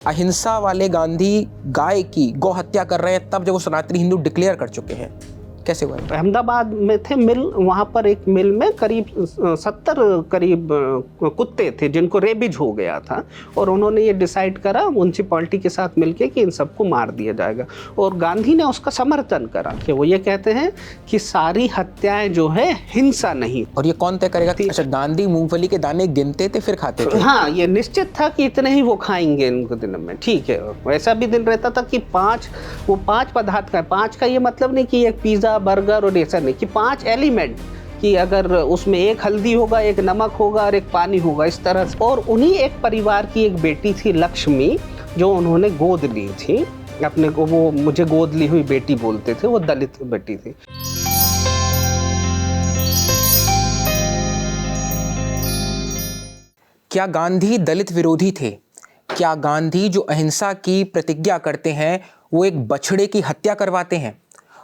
अहिंसा वाले गांधी गाय की गौ हत्या कर रहे हैं तब जब वो सनातनी हिंदू डिक्लेयर कर चुके हैं, कैसे हुआ? अहमदाबाद में थे मिल, वहाँ पर एक मिल में करीब 70 करीब कुत्ते थे जिनको रेबीज हो गया था, और उन्होंने ये डिसाइड करा म्यूनसिपैलिटी के साथ मिलके कि इन सबको मार दिया जाएगा। और गांधी ने उसका समर्थन करा कि वो ये कहते हैं कि सारी हत्याएं जो है हिंसा नहीं। और ये कौन तय करेगा? अच्छा, गांधी मूंगफली के दाने गिनते थे फिर खाते थे? हाँ, ये निश्चित था कि इतने ही वो खाएंगे इनको दिन में, ठीक है। वैसा भी दिन रहता था कि पांच पदार्थ का, 5 का ये मतलब नहीं कि एक पिज्जा बर्गर और ऐसा नहीं, कि 5 एलिमेंट, कि अगर उसमें एक हल्दी होगा, एक नमक होगा और एक पानी होगा, इस तरह से। और उन्हीं एक परिवार की एक बेटी थी लक्ष्मी, जो उन्होंने गोद ली थी अपने को, वो मुझे गोद ली हुई बेटी बोलते थे, वो दलित बेटी थी। क्या गांधी दलित विरोधी थे? क्या गांधी जो अहिंसा की प्रतिज्ञा करते हैं वो एक बछड़े की हत्या करवाते हैं?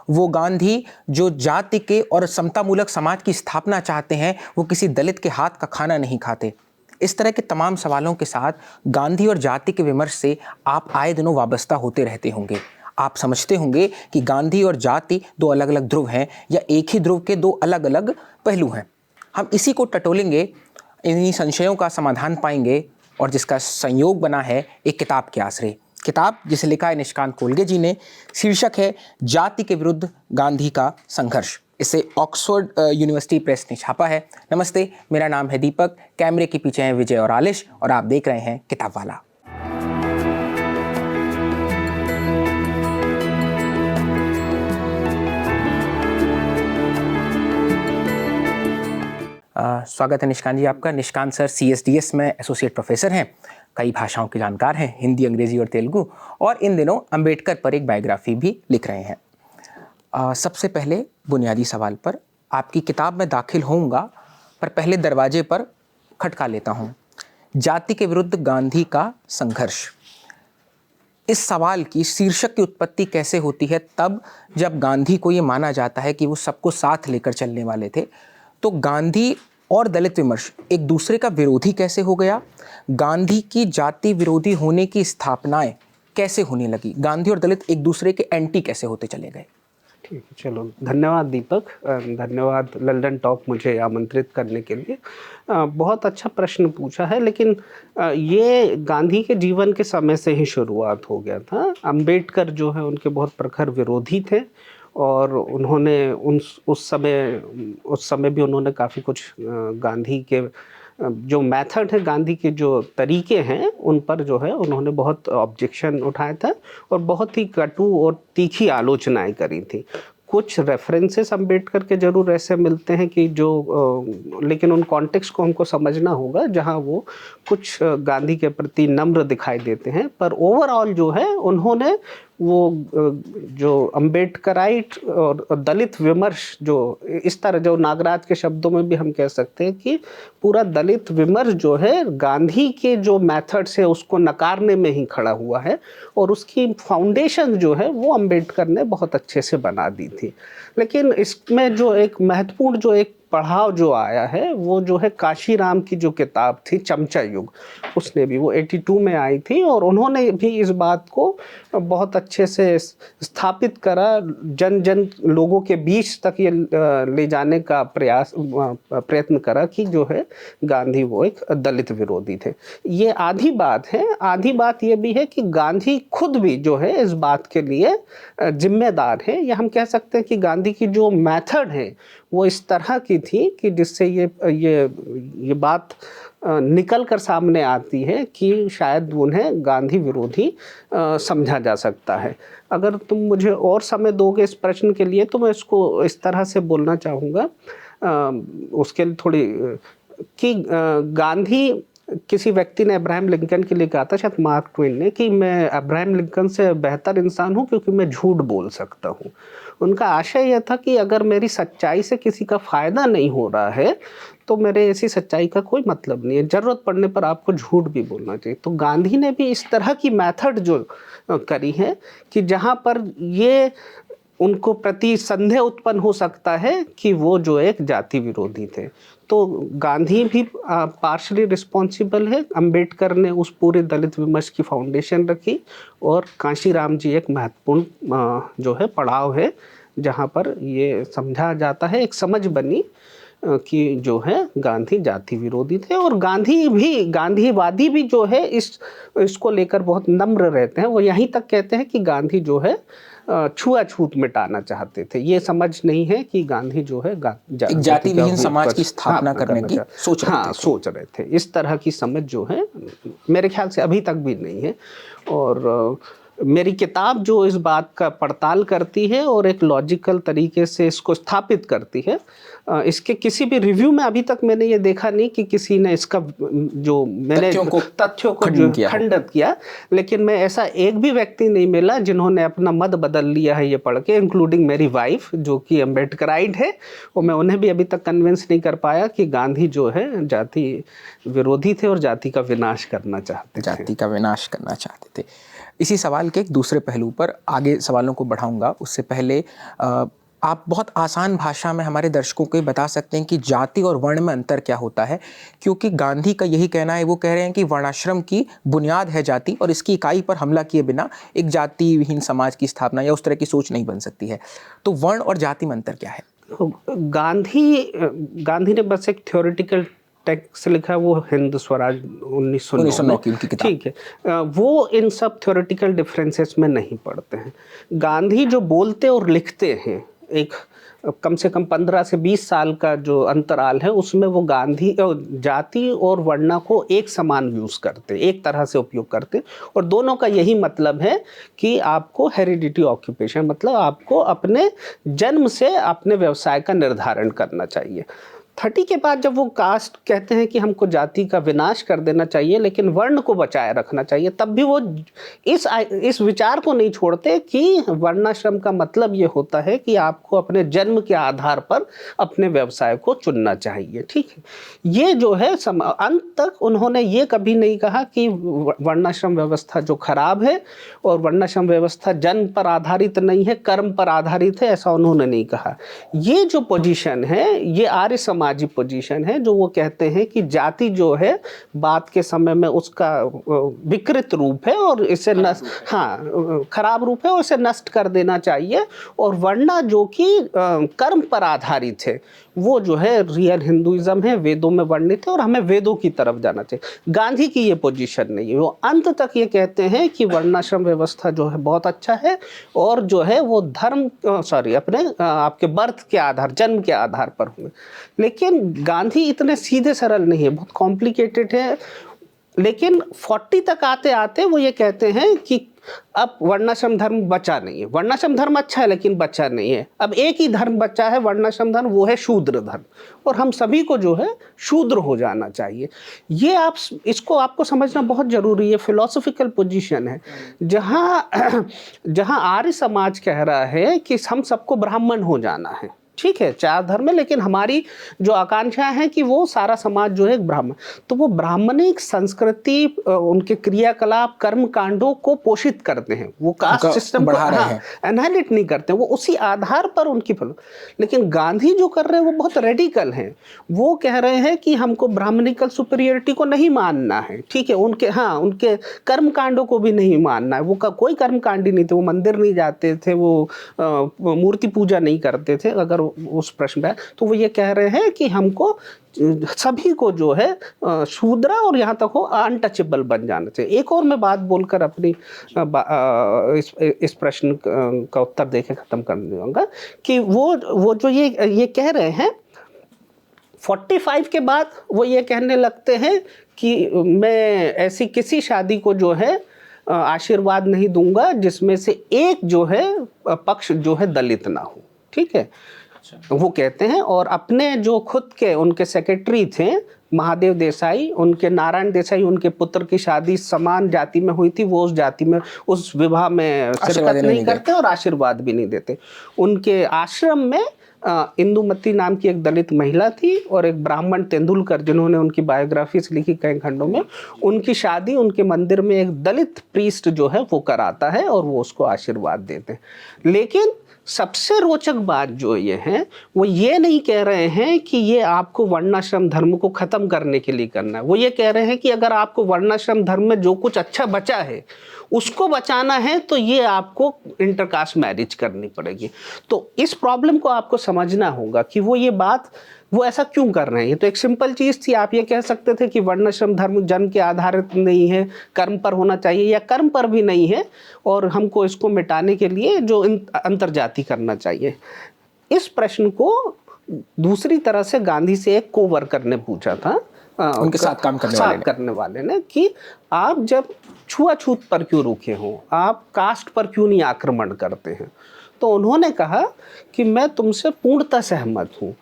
वो गांधी जो जाति के और समतामूलक समाज की स्थापना चाहते हैं वो किसी दलित के हाथ का खाना नहीं खाते? इस तरह के तमाम सवालों के साथ गांधी और जाति के विमर्श से आप आए दिनों वाबस्ता होते रहते होंगे। आप समझते होंगे कि गांधी और जाति दो अलग अलग ध्रुव हैं या एक ही ध्रुव के दो अलग अलग पहलू हैं। हम इसी को टटोलेंगे, इन्हीं संशयों का समाधान पाएंगे, और जिसका संयोग बना है एक किताब के आश्रय। किताब जिसे लिखा है निष्कांत कोलगे जी ने, शीर्षक है जाति के विरुद्ध गांधी का संघर्ष। इसे ऑक्सफोर्ड यूनिवर्सिटी प्रेस ने छापा है। नमस्ते, मेरा नाम है दीपक, कैमरे के पीछे हैं विजय और आलिश, और आप देख रहे हैं किताब वाला। स्वागत है निष्कांत जी आपका। निष्कांत सर CSDS में एसोसिएट प्रोफेसर हैं, कई भाषाओं के जानकार हैं, हिंदी, अंग्रेजी और तेलुगु, और इन दिनों अंबेडकर पर एक बायोग्राफी भी लिख रहे हैं। सबसे पहले बुनियादी सवाल पर, आपकी किताब में दाखिल होऊंगा, पर पहले दरवाजे पर खटका लेता हूँ। जाति के विरुद्ध गांधी का संघर्ष, इस सवाल की शीर्षक की उत्पत्ति कैसे होती है? तब जब गांधी को ये माना जाता है कि वो सबको साथ लेकर चलने वाले थे, तो गांधी और दलित विमर्श एक दूसरे का विरोधी कैसे हो गया? गांधी की जाति विरोधी होने की स्थापनाएं कैसे होने लगी? गांधी और दलित एक दूसरे के एंटी कैसे होते चले गए? ठीक है, चलो, धन्यवाद दीपक, धन्यवाद लंदन टॉक मुझे आमंत्रित करने के लिए। बहुत अच्छा प्रश्न पूछा है, लेकिन ये गांधी के जीवन के समय से ही शुरुआत हो गया था। अंबेडकर जो है उनके बहुत प्रखर विरोधी थे, और उन्होंने उस समय भी उन्होंने काफ़ी कुछ गांधी के जो मेथड है, गांधी के जो तरीके हैं, उन पर जो है उन्होंने बहुत ऑब्जेक्शन उठाया था और बहुत ही कटु और तीखी आलोचनाएं करी थी। कुछ रेफरेंसेस अंबेडकर के ज़रूर ऐसे मिलते हैं कि जो लेकिन उन कॉन्टेक्स्ट को हमको समझना होगा जहां वो कुछ गांधी के प्रति नम्र दिखाई देते हैं। पर ओवरऑल जो है उन्होंने वो जो अम्बेडकराइट और दलित विमर्श, जो इस तरह, जो नागराज के शब्दों में भी हम कह सकते हैं कि पूरा दलित विमर्श जो है गांधी के जो मेथड्स है उसको नकारने में ही खड़ा हुआ है, और उसकी फाउंडेशन जो है वो अम्बेडकर ने बहुत अच्छे से बना दी थी। लेकिन इसमें जो एक महत्वपूर्ण जो एक पढ़ाव जो आया है वो जो है काशीराम की जो किताब थी चमचा युग, उसने भी, वो 82 में आई थी, और उन्होंने भी इस बात को बहुत अच्छे से स्थापित करा, जन जन लोगों के बीच तक ये ले जाने का प्रयत्न करा कि जो है गांधी वो एक दलित विरोधी थे। ये आधी बात है। आधी बात ये भी है कि गांधी खुद भी जो है इस बात के लिए जिम्मेदार है, या हम कह सकते हैं कि गांधी की जो मेथड है वो इस तरह की थी कि जिससे ये बात निकल कर सामने आती है कि शायद उन्हें गांधी विरोधी समझा जा सकता है। अगर तुम मुझे और समय दोगे इस प्रश्न के लिए तो मैं इसको इस तरह से बोलना चाहूँगा, उसके लिए थोड़ी, कि गांधी, किसी व्यक्ति ने अब्राहम लिंकन के लिए कहा था, शायद मार्क ट्वेन ने, कि मैं अब्राहम लिंकन से बेहतर इंसान हूँ क्योंकि मैं झूठ बोल सकता हूँ। उनका आशय यह था कि अगर मेरी सच्चाई से किसी का फ़ायदा नहीं हो रहा है तो मेरे ऐसी सच्चाई का कोई मतलब नहीं है, ज़रूरत पड़ने पर आपको झूठ भी बोलना चाहिए। तो गांधी ने भी इस तरह की मेथड जो करी है कि जहाँ पर ये उनको प्रति संदेह उत्पन्न हो सकता है कि वो जो एक जाति विरोधी थे। तो गांधी भी पार्शली रिस्पॉन्सिबल है। अंबेडकर ने उस पूरे दलित विमर्श की फाउंडेशन रखी और कांशीराम जी एक महत्वपूर्ण जो है पड़ाव है जहाँ पर ये समझा जाता है, एक समझ बनी कि जो है गांधी जाति विरोधी थे। और गांधीवादी भी जो है इसको लेकर बहुत नम्र रहते हैं। वो यहीं तक कहते हैं कि गांधी जो है छुआछूत मिटाना चाहते थे। ये समझ नहीं है कि गांधी जो है एक जाति विहीन समाज की स्थापना करने की सोच रहे थे। इस तरह की समझ जो है मेरे ख्याल से अभी तक भी नहीं है। और मेरी किताब जो इस बात का पड़ताल करती है और एक लॉजिकल तरीके से इसको स्थापित करती है, इसके किसी भी रिव्यू में अभी तक मैंने ये देखा नहीं कि किसी ने इसका जो मैंने तथ्यों को जो खंडित किया। लेकिन मैं ऐसा एक भी व्यक्ति नहीं मिला जिन्होंने अपना मत बदल लिया है ये पढ़ के, इंक्लूडिंग मेरी वाइफ जो कि अम्बेडकराइट है। और मैं उन्हें भी अभी तक कन्विंस नहीं कर पाया कि गांधी जो है जाति विरोधी थे और जाति का विनाश करना चाहते थे। इसी सवाल के एक दूसरे पहलू पर आगे सवालों को बढ़ाऊंगा, उससे पहले आप बहुत आसान भाषा में हमारे दर्शकों को बता सकते हैं कि जाति और वर्ण में अंतर क्या होता है, क्योंकि गांधी का यही कहना है। वो कह रहे हैं कि वर्णाश्रम की बुनियाद है जाति और इसकी इकाई पर हमला किए बिना एक जाति विहीन समाज की स्थापना या उस तरह की सोच नहीं बन सकती है। तो वर्ण और जाति में अंतर क्या है? गांधी ने बस एक थ्योरेटिकल टेक्स्ट लिखा, वो हिंद स्वराज 1909 की किताब, ठीक है। वो इन सब थ्योरेटिकल डिफरेंसेस में नहीं पढ़ते हैं। गांधी जो बोलते और लिखते हैं, एक कम से कम 15 से 20 साल का जो अंतराल है, उसमें वो गांधी जाति और वर्णा को एक समान यूज़ करते, एक तरह से उपयोग करते। और दोनों का यही मतलब है कि आपको हेरिडिटी ऑक्यूपेशन, मतलब आपको अपने जन्म से अपने व्यवसाय का निर्धारण करना चाहिए। 30 के बाद जब वो कास्ट कहते हैं कि हमको जाति का विनाश कर देना चाहिए लेकिन वर्ण को बचाए रखना चाहिए, तब भी वो इस विचार को नहीं छोड़ते कि वर्णाश्रम का मतलब ये होता है कि आपको अपने जन्म के आधार पर अपने व्यवसाय को चुनना चाहिए। ठीक है, ये जो है अंत तक उन्होंने ये कभी नहीं कहा कि वर्णाश्रम व्यवस्था जो खराब है और वर्णाश्रम व्यवस्था जन्म पर आधारित नहीं है, कर्म पर आधारित है, ऐसा उन्होंने नहीं कहा। ये जो पोजीशन है ये आर्य समाजी पोजीशन है, जो वो कहते हैं कि जाति जो है बात के समय में उसका विकृत रूप है और इसे खराब रूप है और इसे नष्ट कर देना चाहिए। और वर्णा जो कि कर्म पर आधारित है, वो जो है रियल हिंदुइज्म है, वेदों में वर्णित है और हमें वेदों की तरफ जाना चाहिए। गांधी की ये पोजीशन नहीं है। वो अंत तक ये कहते हैं कि वर्णाश्रम व्यवस्था जो है बहुत अच्छा है और जो है वो अपने आपके बर्थ के आधार, जन्म के आधार पर हुए। लेकिन गांधी इतने सीधे सरल नहीं है, बहुत कॉम्प्लिकेटेड है। लेकिन 40 तक आते आते वो ये कहते हैं कि अब वर्णाश्रम धर्म बचा नहीं है। वर्णाश्रम धर्म अच्छा है लेकिन बचा नहीं है। अब एक ही धर्म बचा है वर्णाश्रम धर्म, वो है शूद्र धर्म, और हम सभी को जो है शूद्र हो जाना चाहिए। ये आपको समझना बहुत जरूरी है। फिलोसॉफिकल पोजीशन है जहाँ आर्य समाज कह रहा है कि हम सबको ब्राह्मण हो जाना है। ठीक है, 4 धर्म है, लेकिन हमारी जो आकांक्षा है कि वो सारा समाज जो है ब्राह्मण, तो वो ब्राह्मणिक संस्कृति उनके क्रियाकलाप कर्म कांडों को पोषित करते हैं। वो कास्ट सिस्टम को एनालिट नहीं करते, वो उसी आधार पर उनकी लेकिन गांधी जो कर रहे हैं वो बहुत रेडिकल हैं। वो कह रहे हैं कि हमको ब्राह्मणिकल सुपीरियरिटी को नहीं मानना है। ठीक है, उनके कर्म कांडों को भी नहीं मानना है। वो कोई कर्म कांडी नहीं थे, वो मंदिर नहीं जाते थे, वो मूर्ति पूजा नहीं करते थे। अगर उस प्रश्न में तो वो ये कह रहे हैं कि हमको सभी को जो है शूद्र और यहाँ तक हो अनटचेबल बन जाना चाहिए। एक और मैं बात बोलकर अपनी इस प्रश्न का उत्तर देके खत्म कर दूंगा कि वो जो ये कह रहे हैं 45 के बाद वो ये कहने लगते हैं कि मैं ऐसी किसी शादी को जो है आशीर्वाद नहीं दूंगा जिसमें से एक जो है पक्ष जो है दलित ना हो। ठीक है, वो कहते हैं। और अपने जो खुद के उनके सेक्रेटरी थे महादेव देसाई, उनके नारायण देसाई, उनके पुत्र की शादी समान जाति में हुई थी, वो उस जाति में उस विवाह में शिरकत नहीं करते और आशीर्वाद भी नहीं देते। उनके आश्रम में इंदुमती नाम की एक दलित महिला थी और एक ब्राह्मण तेंदुलकर, जिन्होंने उनकी बायोग्राफीज लिखी कई खंडों में, उनकी शादी उनके मंदिर में एक दलित प्रीस्ट जो है वो कराता है और वो उसको आशीर्वाद देते हैं। लेकिन सबसे रोचक बात जो ये है, वो ये नहीं कह रहे हैं कि ये आपको वर्णाश्रम धर्म को ख़त्म करने के लिए करना है। वो ये कह रहे हैं कि अगर आपको वर्णाश्रम धर्म में जो कुछ अच्छा बचा है उसको बचाना है तो ये आपको इंटरकास्ट मैरिज करनी पड़ेगी। तो इस प्रॉब्लम को आपको समझना होगा कि वो ऐसा क्यों कर रहे हैं। ये तो एक सिंपल चीज़ थी, आप ये कह सकते थे कि वर्णाश्रम धर्म जन्म के आधारित नहीं है, कर्म पर होना चाहिए, या कर्म पर भी नहीं है और हमको इसको मिटाने के लिए जो अंतर्जाति करना चाहिए। इस प्रश्न को दूसरी तरह से गांधी से एक कोवर्कर ने पूछा था, उनके साथ काम करने वाले ने, कि आप जब छुआछूत पर क्यों रुके हो, आप कास्ट पर क्यों नहीं आक्रमण करते हैं। तो उन्होंने कहा कि मैं तुमसे पूर्णतः सहमत हूँ,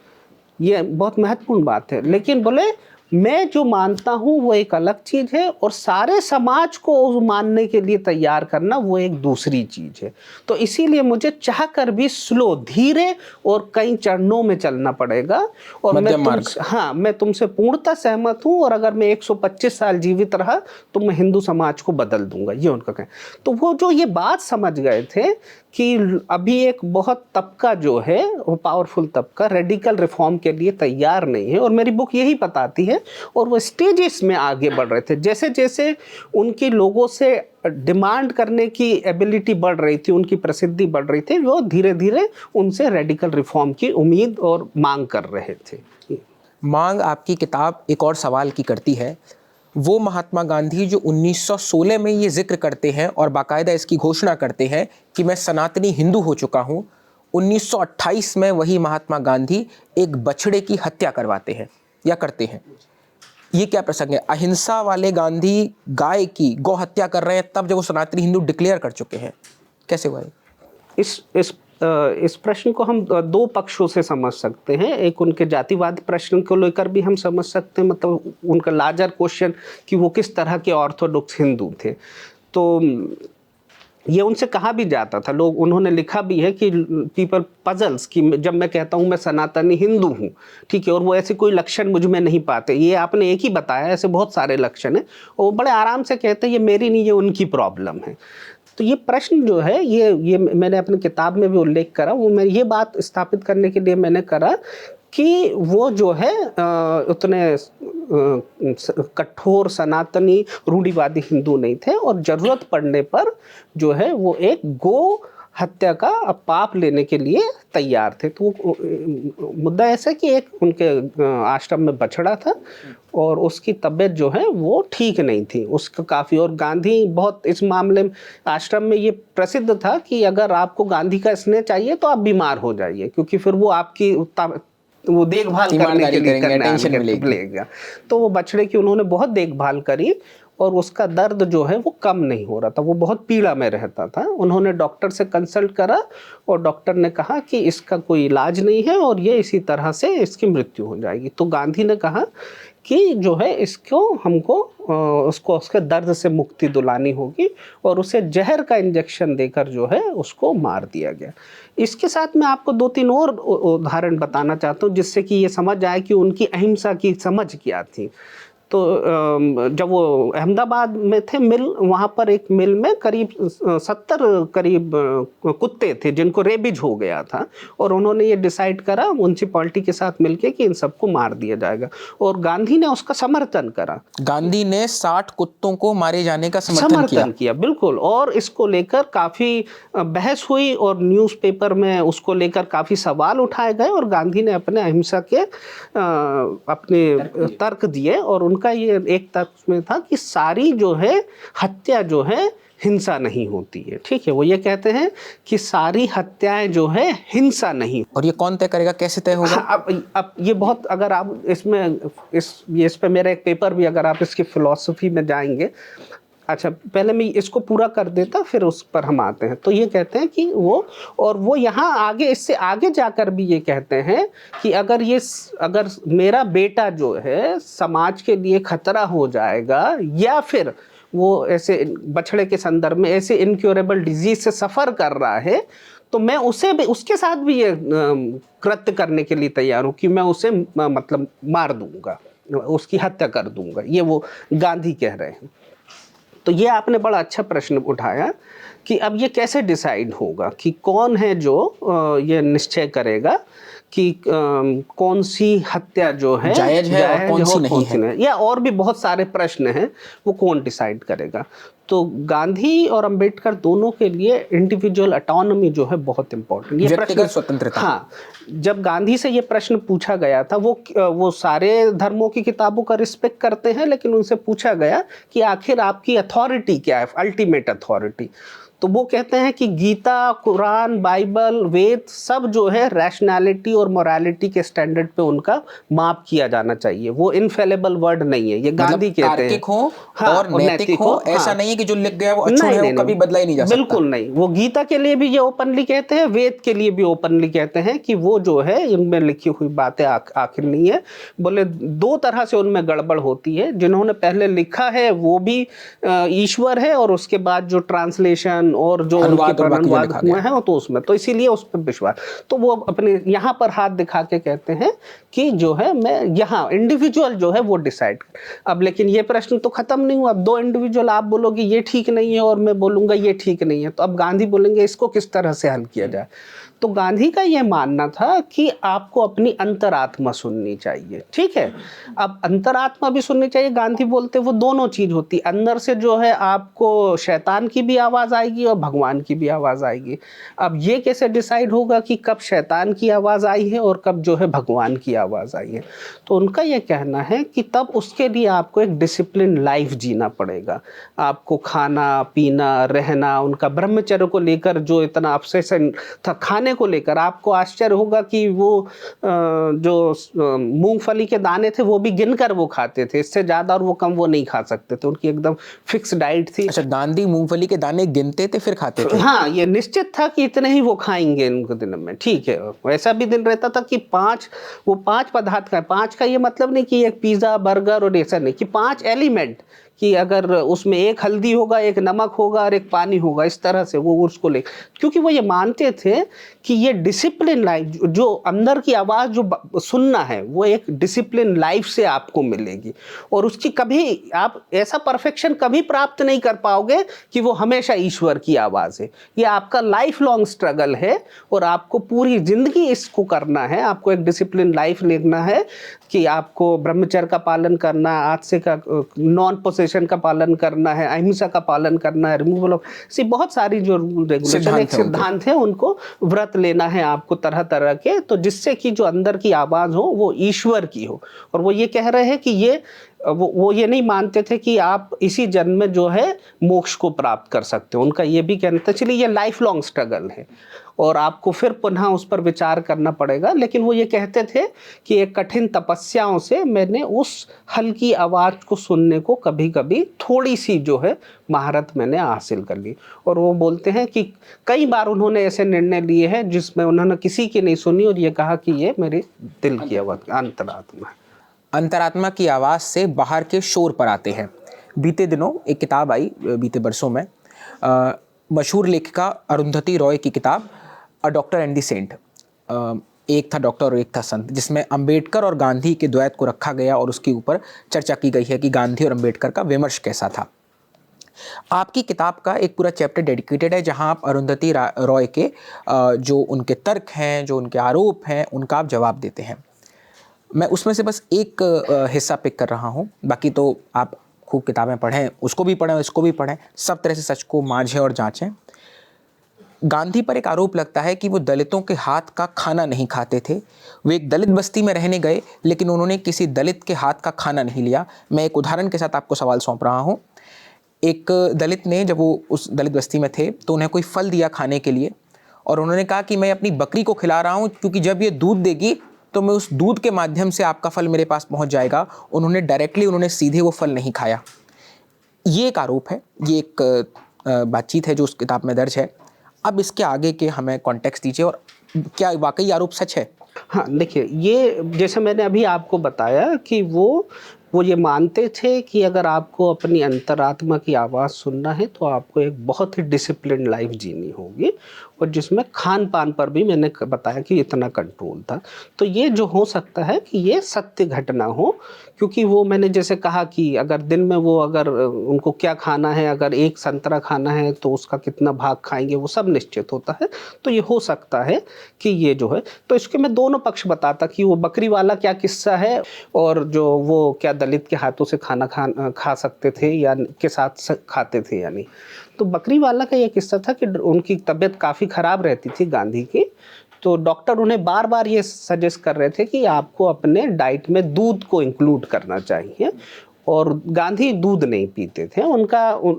ये बहुत महत्वपूर्ण बात है, लेकिन बोले मैं जो मानता हूँ वो एक अलग चीज़ है और सारे समाज को मानने के लिए तैयार करना वो एक दूसरी चीज़ है। तो इसीलिए मुझे चाहकर भी स्लो, धीरे और कई चरणों में चलना पड़ेगा। और मैं तुमसे पूर्णतः सहमत हूँ और अगर मैं 125 साल जीवित रहा तो मैं हिंदू समाज को बदल दूंगा, ये उनका कहना। तो वो जो ये बात समझ गए थे कि अभी एक बहुत तबका जो है, वो पावरफुल तबका रेडिकल रिफॉर्म के लिए तैयार नहीं है, और मेरी बुक यही बताती है। और वो स्टेजेस में आगे बढ़ रहे थे, जैसे जैसे उनकी लोगों से डिमांड करने की एबिलिटी बढ़ रही थी, उनकी प्रसिद्धि बढ़ रही थी, वो धीरे धीरे उनसे रेडिकल रिफॉर्म की उम्मीद और मांग कर रहे थे। मांग आपकी किताब एक और सवाल की करती है, वो महात्मा गांधी जो 1916 में ये जिक्र करते हैं और बाकायदा इसकी घोषणा करते हैं कि मैं सनातनी हिंदू हो चुका हूँ, 1928 में वही महात्मा गांधी एक बछड़े की हत्या करवाते हैं या करते हैं। ये क्या प्रसंग है? अहिंसा वाले गांधी गाय की गौ हत्या कर रहे हैं तब जब वो सनातनी हिंदू डिक्लेयर कर चुके हैं, कैसे हुआ है? इस प्रश्न को हम दो पक्षों से समझ सकते हैं। एक उनके जातिवाद प्रश्न को लेकर भी हम समझ सकते हैं, मतलब उनका लार्जर क्वेश्चन कि वो किस तरह के ऑर्थोडॉक्स हिंदू थे। तो ये उनसे कहा भी जाता था, लोग, उन्होंने लिखा भी है कि पीपल पजल्स कि जब मैं कहता हूँ मैं सनातनी हिंदू हूँ, ठीक है, और वो ऐसे कोई लक्षण मुझ में नहीं पाते, ये आपने एक ही बताया, ऐसे बहुत सारे लक्षण हैं, और वो बड़े आराम से कहते हैं ये मेरी नहीं, ये उनकी प्रॉब्लम है। तो ये प्रश्न जो है ये मैंने अपनी किताब में भी उल्लेख करा, वो मैं ये बात स्थापित करने के लिए मैंने करा कि वो जो है उतने कठोर सनातनी रूढ़िवादी हिंदू नहीं थे, और ज़रूरत पड़ने पर जो है वो एक गो हत्या का पाप लेने के लिए तैयार थे। तो मुद्दा ऐसा कि एक उनके आश्रम में बछड़ा था और उसकी तबीयत जो है वो ठीक नहीं थी, उसका काफ़ी, और गांधी बहुत इस मामले में आश्रम में ये प्रसिद्ध था कि अगर आपको गांधी का स्नेह चाहिए तो आप बीमार हो जाइए, क्योंकि फिर वो आपकी वो देखभाल करने के लिए टेंशन मिलेगा। तो वो बछड़े की उन्होंने बहुत देखभाल करी और उसका दर्द जो है वो कम नहीं हो रहा था, वो बहुत पीड़ा में रहता था। उन्होंने डॉक्टर से कंसल्ट करा और डॉक्टर ने कहा कि इसका कोई इलाज नहीं है और ये इसी तरह से इसकी मृत्यु हो जाएगी। तो गांधी ने कहा कि जो है इसको हमको उसको उसके दर्द से मुक्ति दिलानी होगी, और उसे जहर का इंजेक्शन देकर जो है उसको मार दिया गया। इसके साथ मैं आपको 2-3 और उदाहरण बताना चाहता हूँ जिससे कि ये समझ आए कि उनकी अहिंसा की समझ क्या थी। तो जब वो अहमदाबाद में थे मिल, वहाँ पर एक मिल में करीब 70 करीब कुत्ते थे जिनको रेबीज हो गया था, और उन्होंने ये डिसाइड करा म्युनिसिपैलिटी के साथ मिलके कि इन सबको मार दिया जाएगा, और गांधी ने उसका समर्थन करा। गांधी ने 60 कुत्तों को मारे जाने का समर्थन किया बिल्कुल, और इसको लेकर काफ़ी बहस हुई और न्यूज़पेपर में उसको लेकर काफ़ी सवाल उठाए गए, और गांधी ने अपने अहिंसा के अपने तर्क दिए, और उनका ये एक तर्क में था कि सारी जो है हत्या जो है हिंसा नहीं होती है, ठीक है। वो ये कहते हैं कि सारी हत्याएं जो है हिंसा नहीं। और ये कौन तय करेगा, कैसे तय होगा? अब ये बहुत, अगर आप इसमें इस पे मेरा एक पेपर भी, अगर आप इसकी फिलॉसफी में जाएंगे, अच्छा पहले मैं इसको पूरा कर देता फिर उस पर हम आते हैं। तो ये कहते हैं कि वो यहाँ आगे, इससे आगे जाकर भी ये कहते हैं कि अगर मेरा बेटा जो है समाज के लिए खतरा हो जाएगा, या फिर वो ऐसे बछड़े के संदर्भ में ऐसे इनक्योरेबल डिजीज से सफ़र कर रहा है, तो मैं उसे भी, उसके साथ भी ये कृत्य करने के लिए तैयार हूँ कि मैं उसे मतलब मार दूंगा, उसकी हत्या कर दूंगा। ये वो गांधी कह रहे हैं। तो ये आपने बड़ा अच्छा प्रश्न उठाया कि अब ये कैसे डिसाइड होगा कि कौन है जो ये निश्चय करेगा कि कौन सी हत्या जो है जायज है और कौन सी नहीं है, या और भी बहुत सारे प्रश्न हैं, वो कौन डिसाइड करेगा। तो गांधी और अंबेडकर दोनों के लिए इंडिविजुअल ऑटोनॉमी जो है बहुत इंपॉर्टेंट, ये व्यक्तिगत स्वतंत्रता। हाँ, जब गांधी से ये प्रश्न पूछा गया था, वो सारे धर्मों की किताबों का रिस्पेक्ट करते हैं, लेकिन उनसे पूछा गया कि आखिर आपकी अथॉरिटी क्या है, अल्टीमेट अथॉरिटी। तो वो कहते हैं कि गीता, कुरान, बाइबल, वेद सब जो है रैशनैलिटी और मोरालिटी के स्टैंडर्ड पे उनका माप किया जाना चाहिए। वो इनफेलेबल वर्ड नहीं है, ये गांधी कहते हैं। तार्किक हो हाँ, और नैतिक हो, ऐसा नहीं है कि जो लिख गया वो अछूत है, वो कभी बदला ही नहीं जा सकता। बिल्कुल नहीं। वो गीता के लिए भी ये ओपनली कहते हैं, वेद के लिए भी ओपनली कहते हैं कि वो जो है इनमें लिखी हुई बातें आखिर नहीं है। बोले दो तरह से उनमें गड़बड़ होती है, जिन्होंने पहले लिखा है वो भी ईश्वर है, और उसके बाद जो ट्रांसलेशन और जो अनुवाद हुए हैं तो उसमें, तो इसीलिए उस पर विश्वास। तो वो अपने यहाँ पर हाथ दिखा के कहते हैं कि जो है मैं यहाँ इंडिविजुअल जो है वो डिसाइड। अब लेकिन ये प्रश्न तो खत्म नहीं हुआ। अब दो इंडिविजुअल, आप बोलोगे ये ठीक नहीं है और मैं बोलूंगा ये ठीक नहीं है, तो अब गांधी बोलेंगे इसको किस तरह से हल किया जाए। तो गांधी का ये मानना था कि आपको अपनी अंतरात्मा सुननी चाहिए, ठीक है। अब अंतरात्मा भी सुननी चाहिए, गांधी बोलते वो दोनों चीज होती, अंदर से जो है आपको शैतान की भी आवाज आएगी और भगवान की भी आवाज आएगी। अब ये कैसे डिसाइड होगा कि कब शैतान की आवाज आई है और कब जो है भगवान की आवाज आई है। तो उनका ये कहना है कि तब उसके लिए आपको एक डिसिप्लिन लाइफ जीना पड़ेगा। आपको खाना पीना रहना, उनका ब्रह्मचर्य को लेकर जो इतना ऑब्सेशन था, खाने को लेकर आपको आश्चर्य होगा कि वो जो मूंगफली के दाने थे वो भी गिनकर वो खाते थे, इससे ज्यादा और वो कम वो नहीं खा सकते थे, उनकी एकदम फिक्स डाइट थी। अच्छा, गांधी मूंगफली के दाने गिनते थे फिर खाते थे? हाँ, ये निश्चित था कि इतने ही वो खाएंगे इनको दिन में, ठीक है। वैसा भी दिन रहता था कि वो पांच पदार्थ खाए। पांच का ये मतलब नहीं कि एक पिज्जा बर्गर और ऐसा नहीं, कि 5 एलिमेंट, कि अगर उसमें एक हल्दी होगा, एक नमक होगा और एक पानी होगा, इस तरह से वो उसको ले, क्योंकि वो ये मानते थे कि ये डिसिप्लिन लाइफ, जो अंदर की आवाज़ जो सुनना है, वो एक डिसिप्लिन लाइफ से आपको मिलेगी, और उसकी कभी आप ऐसा परफेक्शन कभी प्राप्त नहीं कर पाओगे कि वो हमेशा ईश्वर की आवाज़ है। ये आपका लाइफ लॉन्ग स्ट्रगल है और आपको पूरी जिंदगी इसको करना है। आपको एक डिसिप्लिन लाइफ लेना है कि आपको ब्रह्मचर्य का पालन करना, आत्से का, नॉन पोसेशन का पालन करना है, अहिंसा का पालन करना है, रिमूवल ऑफ सी, बहुत सारी जो रूल रेगुलेशन एक सिद्धांत है, उनको व्रत लेना है आपको तरह तरह के, तो जिससे कि जो अंदर की आवाज़ हो वो ईश्वर की हो। और वो ये कह रहे हैं कि ये वो ये नहीं मानते थे कि आप इसी जन्म में जो है मोक्ष को प्राप्त कर सकते हो। उनका ये भी कहना था चलिए ये लाइफ लॉन्ग स्ट्रगल है और आपको फिर पुनः उस पर विचार करना पड़ेगा, लेकिन वो ये कहते थे कि एक कठिन तपस्याओं से मैंने उस हल्की आवाज़ को सुनने को कभी कभी थोड़ी सी जो है महारत मैंने हासिल कर ली। और वो बोलते हैं कि कई बार उन्होंने ऐसे निर्णय लिए हैं जिसमें उन्होंने किसी की नहीं सुनी और ये कहा कि ये मेरे दिल की आवाज़, अंतरात्मा है। अंतरात्मा की आवाज़ से बाहर के शोर पर आते हैं। बीते दिनों एक किताब आई, बीते बरसों में, मशहूर लेखिका अरुंधति रॉय की किताब a doctor and the saint. एक था डॉक्टर और एक था संत, जिसमें अंबेडकर और गांधी के द्वैत को रखा गया और उसके ऊपर चर्चा की गई है कि गांधी और अंबेडकर का विमर्श कैसा था। आपकी किताब का एक पूरा चैप्टर डेडिकेटेड है जहां आप अरुंधति रॉय के जो उनके तर्क हैं, जो उनके आरोप हैं, उनका आप जवाब देते हैं। मैं उसमें से बस एक हिस्सा पिक कर रहा हूँ, बाकी तो आप खूब किताबें पढ़ें, उसको भी पढ़ें, इसको भी पढ़ें, सब तरह से सच को मांझें और जांचें। गांधी पर एक आरोप लगता है कि वो दलितों के हाथ का खाना नहीं खाते थे। वो एक दलित बस्ती में रहने गए, लेकिन उन्होंने किसी दलित के हाथ का खाना नहीं लिया। मैं एक उदाहरण के साथ आपको सवाल सौंप रहा हूँ। एक दलित ने, जब वो उस दलित बस्ती में थे, तो उन्हें कोई फल दिया खाने के लिए, और उन्होंने कहा कि मैं अपनी बकरी को खिला रहा हूँ क्योंकि जब ये दूध देगी तो मैं उस दूध के माध्यम से आपका फल मेरे पास पहुँच जाएगा। उन्होंने सीधे वो फल नहीं खाया। ये एक आरोप है, ये एक बातचीत है जो उस किताब में दर्ज है। अब इसके आगे के हमें कॉन्टेक्स्ट दीजिए, और क्या वाकई आरोप सच है? हाँ, देखिए, ये जैसे मैंने अभी आपको बताया कि वो ये मानते थे कि अगर आपको अपनी अंतरात्मा की आवाज़ सुनना है तो आपको एक बहुत ही डिसिप्लिन लाइफ जीनी होगी, और जिसमें खान पान पर भी मैंने बताया कि इतना कंट्रोल था। तो ये जो हो सकता है कि ये सत्य घटना हो, क्योंकि वो मैंने जैसे कहा कि अगर दिन में वो अगर उनको क्या खाना है, अगर एक संतरा खाना है तो उसका कितना भाग खाएंगे वो सब निश्चित होता है। तो ये हो सकता है कि ये जो है, तो इसके मैं दोनों पक्ष बताता कि वो बकरी वाला क्या किस्सा है और जो वो क्या दलित के हाथों से खाना खा सकते थे या के साथ खाते थे या नहीं। तो बकरी वाला का ये किस्सा था कि उनकी तबीयत काफ़ी ख़राब रहती थी गांधी की, तो डॉक्टर उन्हें बार बार ये सजेस्ट कर रहे थे कि आपको अपने डाइट में दूध को इंक्लूड करना चाहिए, और गांधी दूध नहीं पीते थे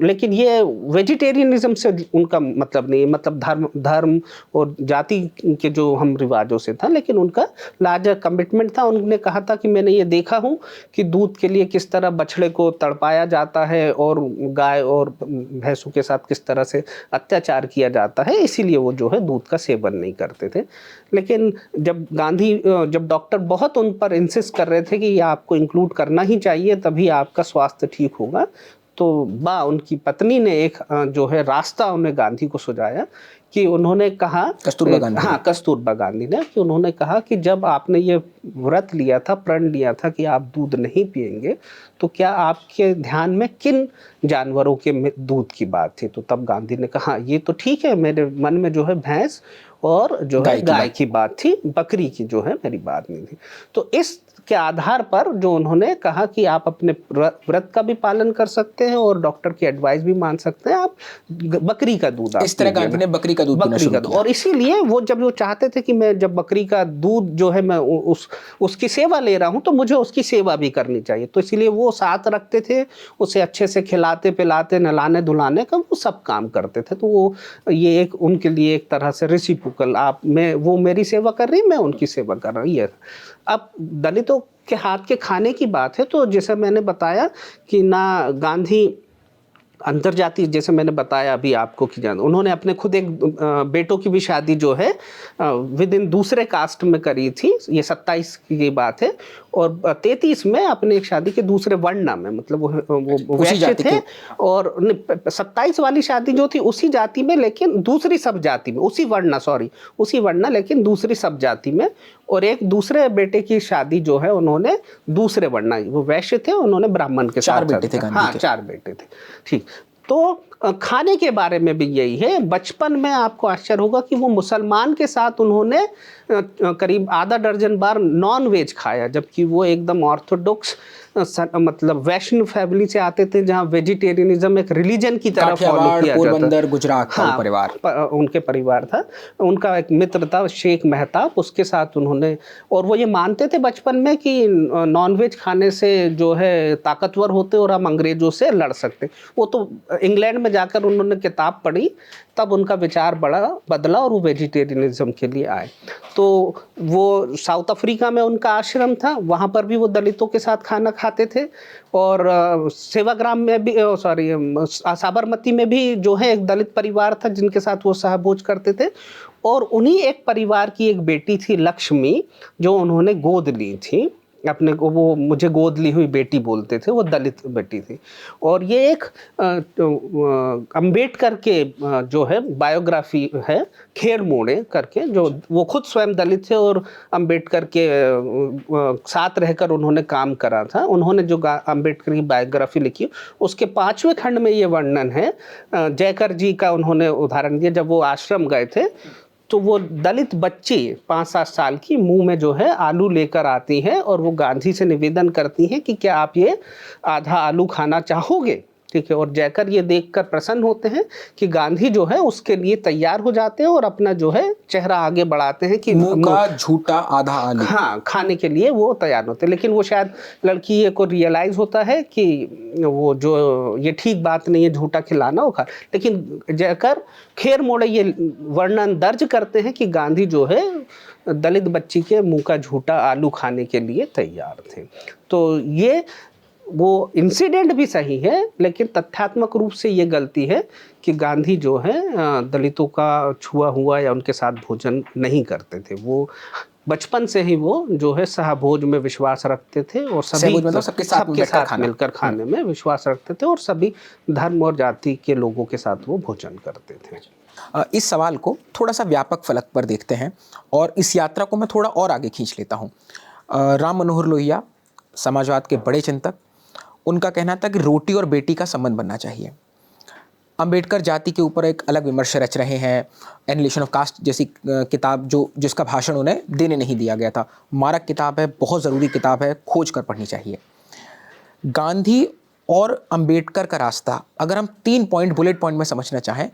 लेकिन ये वेजिटेरियनिज्म से उनका मतलब नहीं, मतलब धर्म और जाति के जो हम रिवाजों से था, लेकिन उनका लार्जर कमिटमेंट था। उन्होंने कहा था कि मैंने ये देखा हूँ कि दूध के लिए किस तरह बछड़े को तड़पाया जाता है और गाय और भैंसों के साथ किस तरह से अत्याचार किया जाता है, इसीलिए वो जो है दूध का सेवन नहीं करते थे। लेकिन जब डॉक्टर बहुत उन पर इंसिस्ट कर रहे थे कि ये आपको इंक्लूड करना ही चाहिए तभी आपका स्वास्थ्य ठीक होगा, तो उनकी पत्नी ने एक जो है रास्ता उन्हें गांधी को सुझाया कि उन्होंने कहा, कस्तूरबा गांधी, हाँ कस्तूरबा गांधी ने, कि उन्होंने कहा कि जब आपने ये व्रत लिया था, प्रण लिया था कि आप दूध नहीं पिएंगे, तो क्या आपके ध्यान में किन जानवरों के दूध की बात थी? तो तब गांधी ने कहा ये तो ठीक है, मेरे मन में जो है भैंस और जो है गाय की बात थी, बकरी की जो है मेरी बात नहीं थी। तो इस के आधार पर जो उन्होंने कहा कि आप अपने व्रत का भी पालन कर सकते हैं और डॉक्टर की एडवाइस भी मान सकते हैं, आप बकरी का दूध, इस तरह गांधी ने बकरी का दूध पीना शुरू किया। और इसीलिए वो चाहते थे कि मैं जब बकरी का दूध जो है मैं उसकी सेवा ले रहा हूं तो मुझे उसकी सेवा भी करनी चाहिए, तो इसीलिए वो साथ रखते थे, उसे अच्छे से खिलाते पिलाते, नहलाने धुलाने का वो सब काम करते थे। तो वो ये एक उनके लिए एक तरह से रेसिप्रोकल, वो मेरी सेवा कर रही, मैं उनकी सेवा कर रही है। अब दलितों के हाथ के खाने की बात है, तो जैसे मैंने बताया कि ना गांधी अंतर्जातीय, जैसे मैंने बताया अभी आपको कि उन्होंने अपने खुद एक बेटों की भी शादी जो है विद इन दूसरे कास्ट में करी थी, ये 27 की बात है, और 33 में अपने एक शादी के दूसरे वर्ण में, मतलब वो वैश्य थे, और 27 वाली शादी जो थी उसी जाति में लेकिन दूसरी सब जाति में, उसी वर्ण लेकिन दूसरी सब जाति में, और एक दूसरे बेटे की शादी जो है उन्होंने दूसरे वर्ण, वो वैश्य थे, उन्होंने ब्राह्मण के साथ, 4 बेटे थे, हाँ 4 बेटे थे, ठीक। तो खाने के बारे में भी यही है, बचपन में आपको आश्चर्य होगा कि वो मुसलमान के साथ उन्होंने करीब आधा दर्जन बार नॉन वेज खाया, जबकि वो एकदम ऑर्थोडॉक्स मतलब वैष्णव फैमिली से आते थे, जहाँ वेजिटेरियनिज्म एक रिलीजन की तरह फॉलो किया जाता था। गुजरात का परिवार, उनके परिवार था, उनका एक मित्र था शेख मेहताब, उसके साथ उन्होंने, और वो ये मानते थे बचपन में कि नॉनवेज खाने से जो है ताकतवर होते और हम अंग्रेजों से लड़ सकते। वो तो इंग्लैंड में जाकर उन्होंने किताब पढ़ी, तब उनका विचार बदला और वो वेजिटेरियनिज्म के लिए आए। तो वो साउथ अफ्रीका में उनका आश्रम था, वहाँ पर भी वो दलितों के साथ खाना खाते थे, और सेवाग्राम में भी साबरमती में भी जो है एक दलित परिवार था जिनके साथ वो सहभोज करते थे, और उन्हीं एक परिवार की एक बेटी थी लक्ष्मी, जो उन्होंने गोद ली थी अपने को, वो मुझे गोद ली हुई बेटी बोलते थे, वो दलित बेटी थी। और ये एक अम्बेडकर के जो है बायोग्राफी है, खेर मोड़े करके, जो वो खुद स्वयं दलित थे और अम्बेडकर के साथ रहकर उन्होंने काम करा था। उन्होंने जो अम्बेडकर की बायोग्राफी लिखी उसके 5वें खंड में ये वर्णन है, जयकर जी का उन्होंने उदाहरण दिया। जब वो आश्रम गए थे तो वो दलित बच्ची 5-7 साल की मुंह में जो है आलू लेकर आती है, और वो गांधी से निवेदन करती हैं कि क्या आप ये आधा आलू खाना चाहोगे, ठीक है। और जयकर ये देखकर प्रसन्न होते हैं कि गांधी जो है उसके लिए तैयार हो जाते हैं और अपना जो है चेहरा आगे बढ़ाते हैं कि मुंह का झूठा आधा आलू, हाँ, खाने के लिए वो तैयार होते हैं। लेकिन वो शायद लड़की को रियलाइज होता है कि वो जो ये ठीक बात नहीं है झूठा खिलाना, वो खा। लेकिन जयकर खेर मोड़े ये वर्णन दर्ज करते हैं कि गांधी जो है दलित बच्ची के मुंह का झूठा आलू खाने के लिए तैयार थे। तो ये वो इंसिडेंट भी सही है, लेकिन तथ्यात्मक रूप से ये गलती है कि गांधी जो है दलितों का छुआ हुआ या उनके साथ भोजन नहीं करते थे। वो बचपन से ही वो जो है सहभोज में विश्वास रखते थे और सभी सहभोज मतलब सबके साथ बैठकर खाना। मिलकर खाने में विश्वास रखते थे और सभी धर्म और जाति के लोगों के साथ वो भोजन करते थे। इस सवाल को थोड़ा सा व्यापक फलक पर देखते हैं और इस यात्रा को मैं थोड़ा और आगे खींच लेता हूँ। राम मनोहर लोहिया समाजवाद के बड़े चिंतक, उनका कहना था कि रोटी और बेटी का संबंध बनना चाहिए। अंबेडकर जाति के ऊपर एक अलग विमर्श रच रहे हैं। एनिहिलेशन ऑफ कास्ट जैसी किताब जिसका भाषण उन्हें देने नहीं दिया गया था, मारक किताब है, बहुत ज़रूरी किताब है, खोज कर पढ़नी चाहिए। गांधी और अंबेडकर का रास्ता अगर हम 3 पॉइंट बुलेट पॉइंट में समझना चाहें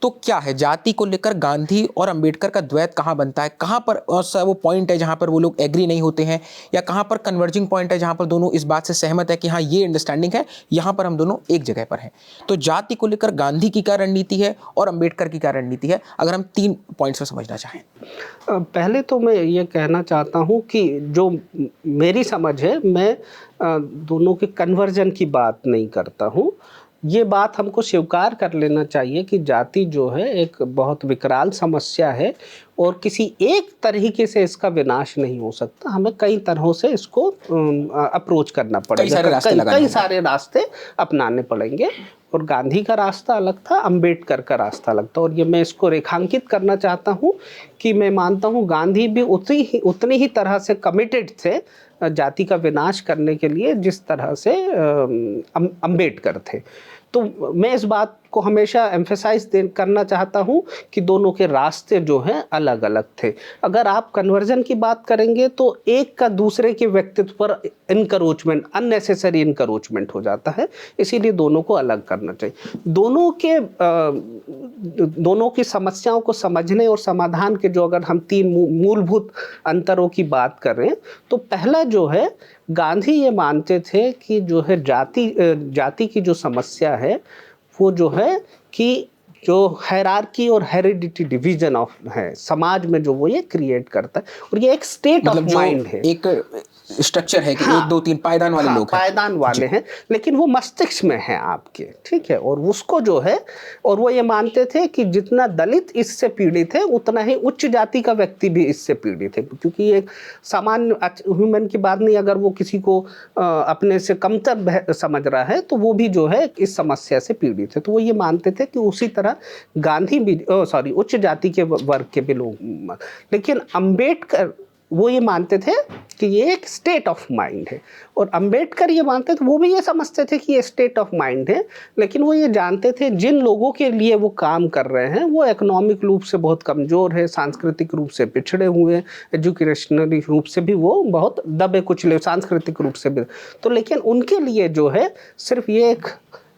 तो क्या है? जाति को लेकर गांधी और अंबेडकर का द्वैत कहाँ बनता है, कहाँ पर वो पॉइंट है जहाँ पर वो लोग एग्री नहीं होते हैं, या कहाँ पर कन्वर्जिंग पॉइंट है जहाँ पर दोनों इस बात से सहमत है कि हाँ ये अंडरस्टैंडिंग है, यहाँ पर हम दोनों एक जगह पर हैं। तो जाति को लेकर गांधी की क्या रणनीति है और अंबेडकर की क्या रणनीति है, अगर हम 3 पॉइंट्स में समझना चाहें? पहले तो मैं ये कहना चाहता हूँ कि जो मेरी समझ है, मैं दोनों के कन्वर्जन की बात नहीं करता हूँ। ये बात हमको स्वीकार कर लेना चाहिए कि जाति जो है एक बहुत विकराल समस्या है और किसी एक तरीके से इसका विनाश नहीं हो सकता। हमें कई तरहों से इसको अप्रोच करना पड़ेगा, कई सारे रास्ते अपनाने पड़ेंगे। और गांधी का रास्ता अलग था, अंबेडकर का रास्ता अलग था। और ये मैं इसको रेखांकित करना चाहता हूँ कि मैं मानता हूँ गांधी भी उतनी ही तरह से कमिटेड थे जाति का विनाश करने के लिए जिस तरह से अंबेडकर थे। तो मैं इस बात को हमेशा एम्फेसाइज करना चाहता हूँ कि दोनों के रास्ते जो हैं अलग अलग थे। अगर आप कन्वर्जन की बात करेंगे तो एक का दूसरे के व्यक्तित्व पर इनकरोचमेंट, अननेसेसरी इनकरोचमेंट हो जाता है, इसीलिए दोनों को अलग करना चाहिए। दोनों की समस्याओं को समझने और समाधान के जो अगर हम 3 मूलभूत अंतरों की बात करें तो पहला जो है, गांधी ये मानते थे कि जो है जाति की जो समस्या है वो जो है कि जो हायरार्की और हेरिडिटी डिवीजन ऑफ है समाज में, जो वो ये क्रिएट करता है। और ये एक स्टेट ऑफ माइंड है, एक स्ट्रक्चर है कि 1 2 3 पायदान वाले लोग हैं, पायदान वाले हैं, लेकिन वो मस्तिष्क में है आपके, ठीक है। और उसको जो है, और वो ये मानते थे कि जितना दलित इससे पीड़ित है उतना ही उच्च जाति का व्यक्ति भी इससे पीड़ित है, क्योंकि एक सामान्य ह्यूमन की बात नहीं, अगर वो किसी को अपने से कमतर समझ रहा है तो वो भी जो है इस समस्या से पीड़ित है। तो वो ये मानते थे कि उसी तरह गांधी भी उच्च जाति के वर्ग के भी लोग, लेकिन अंबेडकर वो ये मानते थे कि ये एक स्टेट ऑफ माइंड है। और अंबेडकर ये मानते थे, वो भी ये समझते थे कि ये स्टेट ऑफ माइंड है, लेकिन वो ये जानते थे जिन लोगों के लिए वो काम कर रहे हैं वो इकोनॉमिक रूप से बहुत कमज़ोर है, सांस्कृतिक रूप से पिछड़े हुए हैं, एजुकेशनली रूप से भी वो बहुत दबे कुचले, सांस्कृतिक रूप से भी। तो लेकिन उनके लिए जो है सिर्फ ये एक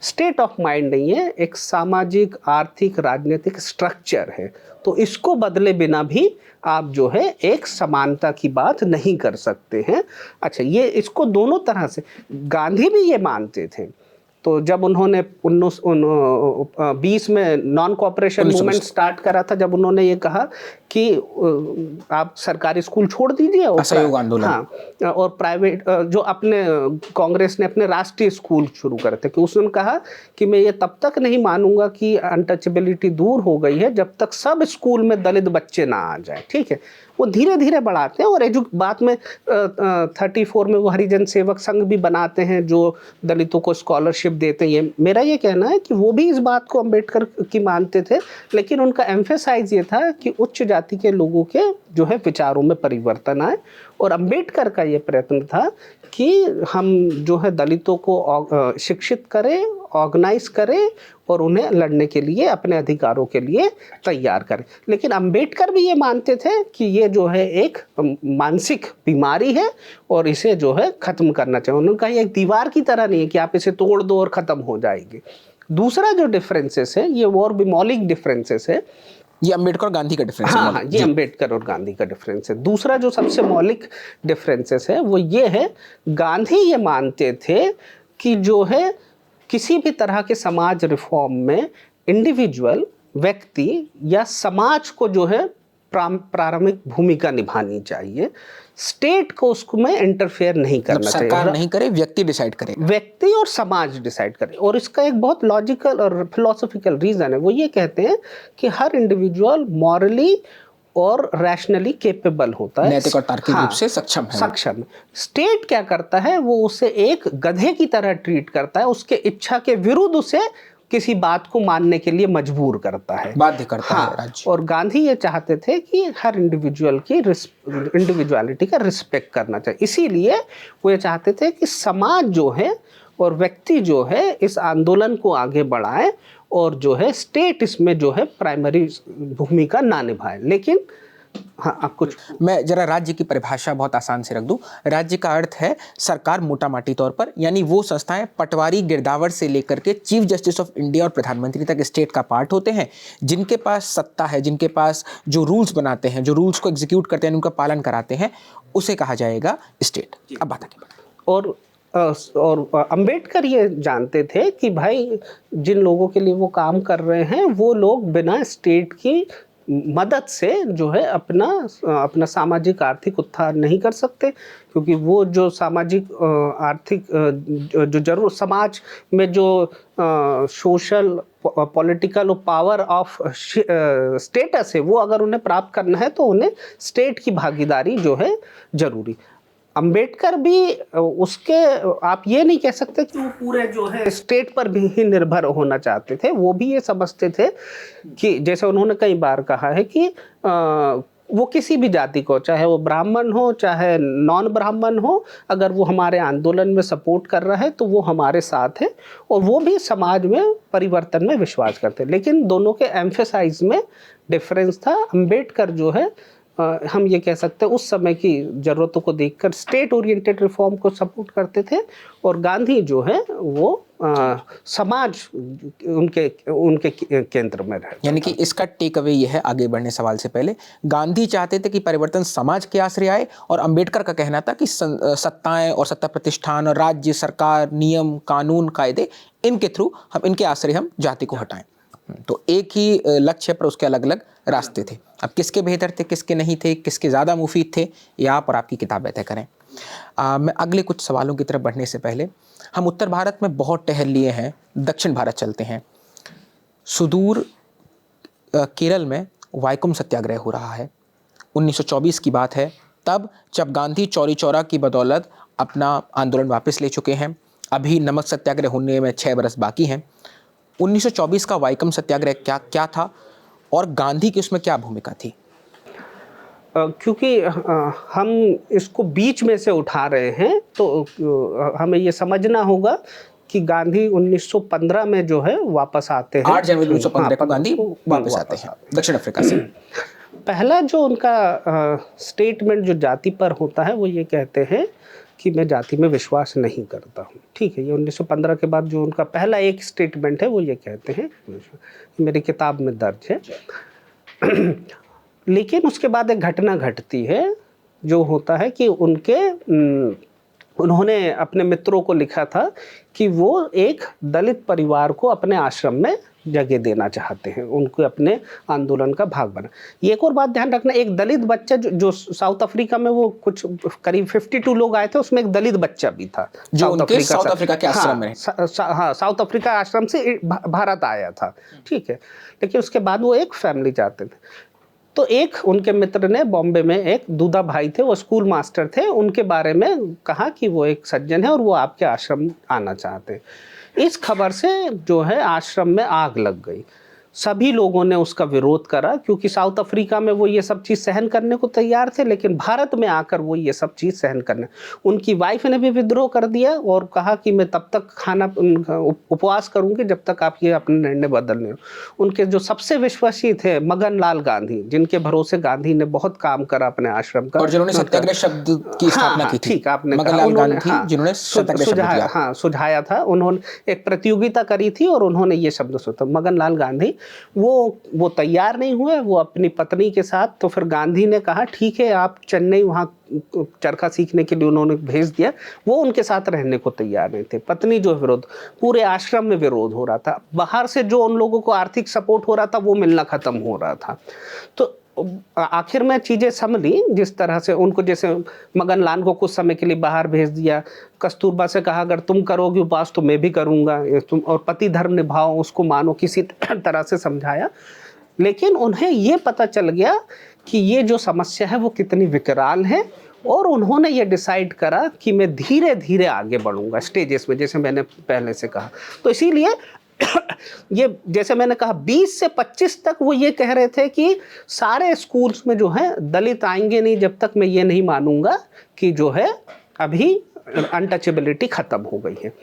स्टेट ऑफ माइंड नहीं है, एक सामाजिक, आर्थिक, राजनीतिक स्ट्रक्चर है। तो इसको बदले बिना भी आप जो है एक समानता की बात नहीं कर सकते हैं। अच्छा, ये इसको दोनों तरह से गांधी भी ये मानते थे। तो जब उन्होंने 1920 में नॉन कोऑपरेशन मूवमेंट स्टार्ट करा था, जब उन्होंने ये कहा कि आप सरकारी स्कूल छोड़ दीजिए और असहयोग आंदोलन, हाँ, और प्राइवेट जो अपने कांग्रेस ने अपने राष्ट्रीय स्कूल शुरू करे थे, कि उसने कहा कि मैं ये तब तक नहीं मानूंगा कि अनटचेबिलिटी दूर हो गई है जब तक सब स्कूल में दलित बच्चे ना आ जाए, ठीक है। वो धीरे धीरे बढ़ाते हैं और बाद में 34 में वो हरिजन सेवक संघ भी बनाते हैं जो दलितों को स्कॉलरशिप देते हैं। मेरा ये कहना है कि वो भी इस बात को अंबेडकर की मानते थे, लेकिन उनका एम्फेसाइज ये था कि उच्च जाति के लोगों के जो है विचारों में परिवर्तन आए। और अंबेडकर का ये प्रयत्न था कि हम जो है दलितों को शिक्षित करें, ऑर्गेनाइज करें और उन्हें लड़ने के लिए, अपने अधिकारों के लिए तैयार करें। लेकिन अंबेडकर भी ये मानते थे कि ये जो है एक मानसिक बीमारी है और इसे जो है ख़त्म करना चाहिए। उन्होंने कहा ये एक दीवार की तरह नहीं है कि आप इसे तोड़ दो और ख़त्म हो जाएगी। दूसरा जो डिफरेंसेस है, ये और भी मौलिक डिफरेंसेस है, ये अंबेडकर और गांधी का डिफरेंस है। हाँ, ये अंबेडकर और गांधी का डिफरेंस है। दूसरा जो सबसे मौलिक डिफरेंसेस है वो ये है, गांधी ये मानते थे कि जो है किसी भी तरह के समाज रिफॉर्म में इंडिविजुअल, व्यक्ति या समाज को जो है प्रारंभिक भूमिका निभानी चाहिए। स्टेट को उसमें इंटरफेयर नहीं करना चाहिए, सरकार नहीं करे, व्यक्ति डिसाइड करे, व्यक्ति और समाज डिसाइड करे। और इसका एक बहुत लॉजिकल और फिलोसॉफिकल रीज़न है, वो ये कहते हैं कि हर इंडिविजुअल मॉरली और रैशनली कैपेबल होता है, नैतिक और तार्किक रूप से सक्षम है। सक्षम। स्टेट क्या करता है, वो उसे एक गधे की तरह ट्रीट करता है, उसके इच्छा के विरुद्ध उसे किसी बात को मानने के लिए मजबूर करता है, बाध्य करता है राज्य। और गांधी ये चाहते थे कि हर इंडिविजुअल की इंडिविजुअलिटी का रिस्पेक्ट करना चाहिए। इसीलिए वो ये चाहते थे कि समाज जो है और व्यक्ति जो है इस आंदोलन को आगे बढ़ाए, और जो है स्टेट इसमें जो है प्राइमरी भूमिका ना निभाए। लेकिन हाँ, आप कुछ। मैं जरा राज्य की परिभाषा बहुत आसान से रख दूं। राज्य का अर्थ है सरकार मोटा-माटी तौर पर, यानी वो संस्थाएं पटवारी गिरदावर से लेकर के चीफ जस्टिस ऑफ इंडिया और प्रधानमंत्री तक स्टेट का पार्ट होते हैं, जिनके पास सत्ता है, जिनके पास जो रूल्स बनाते हैं, जो रूल्स को एग्जीक्यूट करते हैं, उनका पालन कराते हैं, उसे कहा जाएगा स्टेट। अब बात आगे बढ़े। और अंबेडकर ये जानते थे कि भाई जिन लोगों के लिए वो काम कर रहे हैं वो लोग बिना स्टेट की मदद से जो है अपना सामाजिक आर्थिक उत्थान नहीं कर सकते, क्योंकि वो जो सामाजिक आर्थिक जो जरूर समाज में जो सोशल पॉलिटिकल और पावर ऑफ स्टेटस है वो अगर उन्हें प्राप्त करना है तो उन्हें स्टेट की भागीदारी जो है जरूरी। अंबेडकर भी उसके, आप ये नहीं कह सकते कि वो पूरे जो है स्टेट पर भी ही निर्भर होना चाहते थे। वो भी ये समझते थे कि जैसे उन्होंने कई बार कहा है कि वो किसी भी जाति को, चाहे वो ब्राह्मण हो चाहे नॉन ब्राह्मण हो, अगर वो हमारे आंदोलन में सपोर्ट कर रहा है तो वो हमारे साथ है, और वो भी समाज में परिवर्तन में विश्वास करते हैं। लेकिन दोनों के एम्फेसाइज में डिफरेंस था। अंबेडकर जो है हम ये कह सकते हैं उस समय की ज़रूरतों को देखकर स्टेट ओरिएंटेड रिफॉर्म को सपोर्ट करते थे, और गांधी जो है वो समाज उनके केंद्र में रहे। यानी कि इसका टेक अवे ये है, आगे बढ़ने सवाल से पहले, गांधी चाहते थे कि परिवर्तन समाज के आश्रय आए, और अंबेडकर का कहना था कि सत्ताएं और सत्ता प्रतिष्ठान और राज्य सरकार, नियम कानून कायदे, इनके थ्रू इनके आश्रय हम जाति को हटाएं। तो एक ही लक्ष्य पर उसके अलग अलग रास्ते थे। अब किसके बेहतर थे, किसके नहीं थे, किसके ज़्यादा मुफीद थे, ये आप और आपकी किताबें तय करें। मैं अगले कुछ सवालों की तरफ बढ़ने से पहले, हम उत्तर भारत में बहुत टहल लिए हैं, दक्षिण भारत चलते हैं। सुदूर केरल में वाइकोम सत्याग्रह हो रहा है, 1924 की बात है, तब जब गांधी चौरी चौरा की बदौलत अपना आंदोलन वापस ले चुके हैं। अभी नमक सत्याग्रह होने में 6 बरस बाकी हैं। 1924 का वाइकोम सत्याग्रह क्या था और गांधी की उसमें क्या भूमिका थी? क्योंकि हम इसको बीच में से उठा रहे हैं तो हमें ये समझना होगा कि गांधी 1915 में जो है वापस आते हैं। 8 जनवरी 1915 को गांधी वापस आते हैं दक्षिण अफ्रीका से। पहला जो उनका स्टेटमेंट जो जाति पर होता है वो ये कहते हैं कि मैं जाति में विश्वास नहीं करता हूँ। ठीक है, ये 1915 के बाद जो उनका पहला एक स्टेटमेंट है वो ये कहते हैं, मेरी किताब में दर्ज है। लेकिन उसके बाद एक घटना घटती है जो होता है कि उन्होंने अपने मित्रों को लिखा था कि वो एक दलित परिवार को अपने आश्रम में जगह देना चाहते हैं, उनको अपने आंदोलन का भाग बना। ये एक और बात ध्यान रखना, एक दलित बच्चा जो साउथ अफ्रीका में वो कुछ करीब 52 लोग आए थे, उसमें एक दलित बच्चा भी था जो साउथ अफ्रीका के आश्रम में। हाँ, साउथ अफ्रीका आश्रम से भारत आया था। ठीक है, लेकिन उसके बाद वो एक फैमिली चाहते थे। तो एक उनके मित्र ने बॉम्बे में, एक दूधा भाई थे, वो स्कूल मास्टर थे, उनके बारे में कहा कि वो एक सज्जन है और वो आपके आश्रम आना चाहते हैं। इस खबर से जो है आश्रम में आग लग गई। सभी लोगों ने उसका विरोध करा, क्योंकि साउथ अफ्रीका में वो ये सब चीज़ सहन करने को तैयार थे, लेकिन भारत में आकर वो ये सब चीज़ सहन करने। उनकी वाइफ ने भी विद्रोह कर दिया और कहा कि मैं तब तक खाना उपवास करूंगी जब तक आप ये अपने निर्णय बदल नहीं हो। उनके जो सबसे विश्वासी थे मगन लाल गांधी, जिनके भरोसे गांधी ने बहुत काम करा अपने आश्रम का, और जिन्होंने सत्याग्रह शब्द की स्थापना की थी। ठीक, आपने मगन लाल गांधी जिन्होंने सत्याग्रह सुझाया था। उन्होंने एक प्रतियोगिता करी थी और उन्होंने ये शब्द सोचा। मगन लाल गांधी वो तैयार नहीं हुए, वो अपनी पत्नी के साथ। तो फिर गांधी ने कहा ठीक है, आप चेन्नई वहाँ चरखा सीखने के लिए उन्होंने भेज दिया। वो उनके साथ रहने को तैयार नहीं थे। पत्नी जो विरोध, पूरे आश्रम में विरोध हो रहा था। बाहर से जो उन लोगों को आर्थिक सपोर्ट हो रहा था वो मिलना खत्म हो रहा था। तो आखिर में चीज़ें संभली जिस तरह से उनको, जैसे मगन लाल को कुछ समय के लिए बाहर भेज दिया। कस्तूरबा से कहा अगर तुम करोगे उपास तो मैं भी करूँगा, तुम और पति धर्म निभाओ, उसको मानो, किसी तरह से समझाया। लेकिन उन्हें ये पता चल गया कि ये जो समस्या है वो कितनी विकराल है, और उन्होंने ये डिसाइड करा कि मैं धीरे धीरे आगे बढ़ूंगा स्टेजेस में, जैसे मैंने पहले से कहा। तो इसीलिए ये जैसे मैंने कहा 20 से 25 तक वो ये कह रहे थे कि सारे स्कूल्स में जो है दलित आएंगे नहीं जब तक मैं ये नहीं मानूंगा कि जो है अभी अनटचेबिलिटी खत्म हो गई है।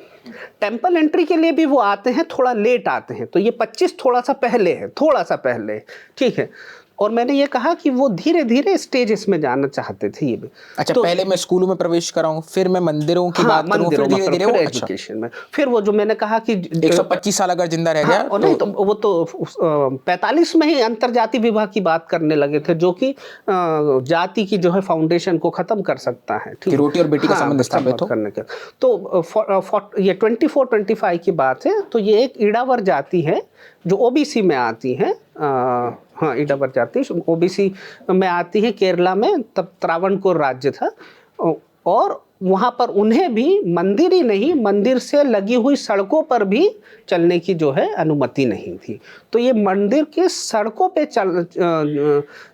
टेम्पल एंट्री के लिए भी वो आते हैं, थोड़ा लेट आते हैं, तो ये 25 थोड़ा सा पहले है, थोड़ा सा पहले, ठीक है। और मैंने ये कहा कि वो धीरे धीरे स्टेजेस में जाना चाहते थे ये भी। अच्छा, तो पहले मैं स्कूलों में प्रवेश कराऊं, फिर मैं मंदिरों की बात करूं, फिर धीरे धीरे फिर एजुकेशन में, फिर वो जो मैंने कहा कि 125 साल अगर जिंदा रह गया और नहीं तो वो तो 45 में ही अंतर्जातीय विवाह की बात करने लगे थे, जो कि जाति की जो है फाउंडेशन को खत्म कर सकता है, ठीक कि रोटी और बेटी का संबंध स्थापित हो करने के। तो ये 24-25 की बात है। तो ये एक ईड़ावर जाति है जो ओबीसी में आती है, हाँ ईड़ावर जाति ओबीसी में आती है केरला में, तब त्रावणकोर राज्य था, और वहाँ पर उन्हें भी मंदिर ही नहीं, मंदिर से लगी हुई सड़कों पर भी चलने की जो है अनुमति नहीं थी। तो ये मंदिर के सड़कों पे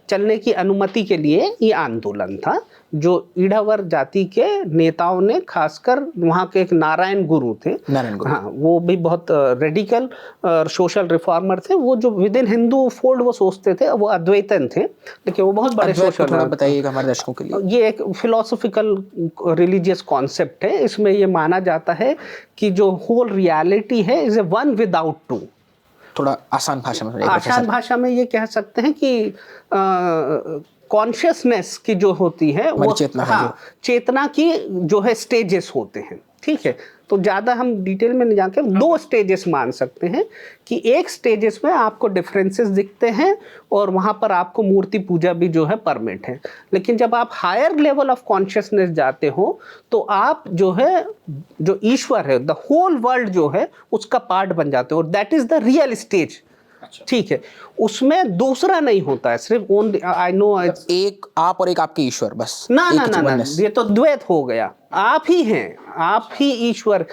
चलने की अनुमति के लिए ये आंदोलन था, जो ईड़ावर जाति के नेताओं ने, खासकर वहाँ के एक नारायण गुरु थे, हाँ वो भी बहुत रेडिकल सोशल रिफॉर्मर थे। वो जो विद इन हिंदू फोल्ड वो सोचते थे, वो अद्वैतन थे, लेकिन वो बहुत बड़े सोशल, थोड़ा बताइएगा हमारे दर्शकों के लिए। ये एक फिलोसॉफिकल रिलीजियस कॉन्सेप्ट है। इसमें ये माना जाता है कि जो होल रियलिटी है is a one without two. थोड़ा आसान भाषा में, आसान भाषा में ये कह सकते हैं कि कॉन्शियसनेस की जो होती है वो चेतना, हाँ, चेतना की जो है स्टेजेस होते हैं, ठीक है। तो ज़्यादा हम डिटेल में नहीं जाके 2 स्टेजेस मान सकते हैं कि एक स्टेजेस में आपको डिफरेंसेस दिखते हैं और वहाँ पर आपको मूर्ति पूजा भी जो है परमिट है, लेकिन जब आप हायर लेवल ऑफ कॉन्शियसनेस जाते हो तो आप जो है, जो ईश्वर है, द होल वर्ल्ड जो है उसका पार्ट बन जाते हो, और that is the real stage, ठीक है। उसमें दूसरा नहीं होता है, सिर्फ ओनली आई नो एक आप और एक आपके ईश्वर, बस ना ना ना ना, ये तो द्वैत हो गया। आप ही हैं, आप ही ईश्वर।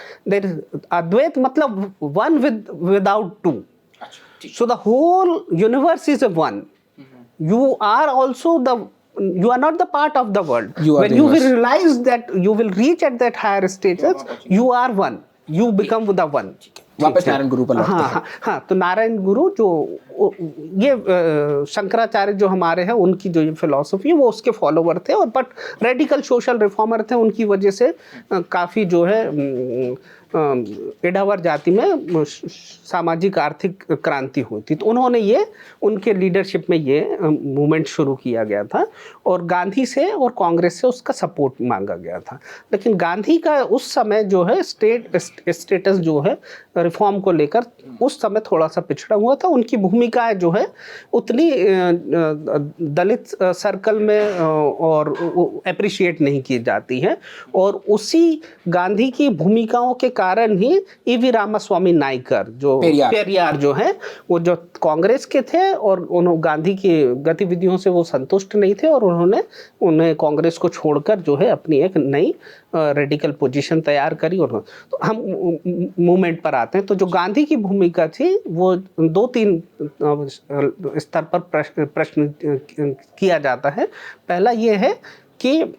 अद्वैत मतलब one without two. So the whole universe is a one. You are also you are not the part of the world. When you will realize that you will reach at that higher status, you are one. You become the one. वापस नारायण गुरु पर लौटते हैं। हाँ, तो नारायण गुरु जो ये शंकराचार्य जो हमारे हैं, उनकी जो ये फिलॉसफी है वो उसके फॉलोवर थे, और बट रेडिकल सोशल रिफॉर्मर थे। उनकी वजह से काफ़ी जो है ईड़ावर जाति में सामाजिक आर्थिक क्रांति हुई थी। तो उन्होंने ये, उनके लीडरशिप में ये मूवमेंट शुरू किया गया था, और गांधी से और कांग्रेस से उसका सपोर्ट मांगा गया था। लेकिन गांधी का उस समय जो है स्टेटस जो है रिफॉर्म को लेकर उस समय थोड़ा सा पिछड़ा हुआ था। उनकी भूमिका जो है उतनी दलित सर्कल में और एप्रिशिएट नहीं की जाती है, और उसी गांधी की भूमिकाओं के कारण ही ईवी रामास्वामी नायकर जो पेरियार जो है, वो जो कांग्रेस के थे और उन्होंने गांधी की गतिविधियों से वो संतुष्ट नहीं थे, और उन्हें कांग्रेस को छोड़कर जो है अपनी एक नई रेडिकल पोजीशन तैयार करी। और तो हम मूवमेंट पर आते हैं। तो जो गांधी की भूमिका थी वो 2-3 स्तर पर प्रश्न किया जाता है। पहला ये है कि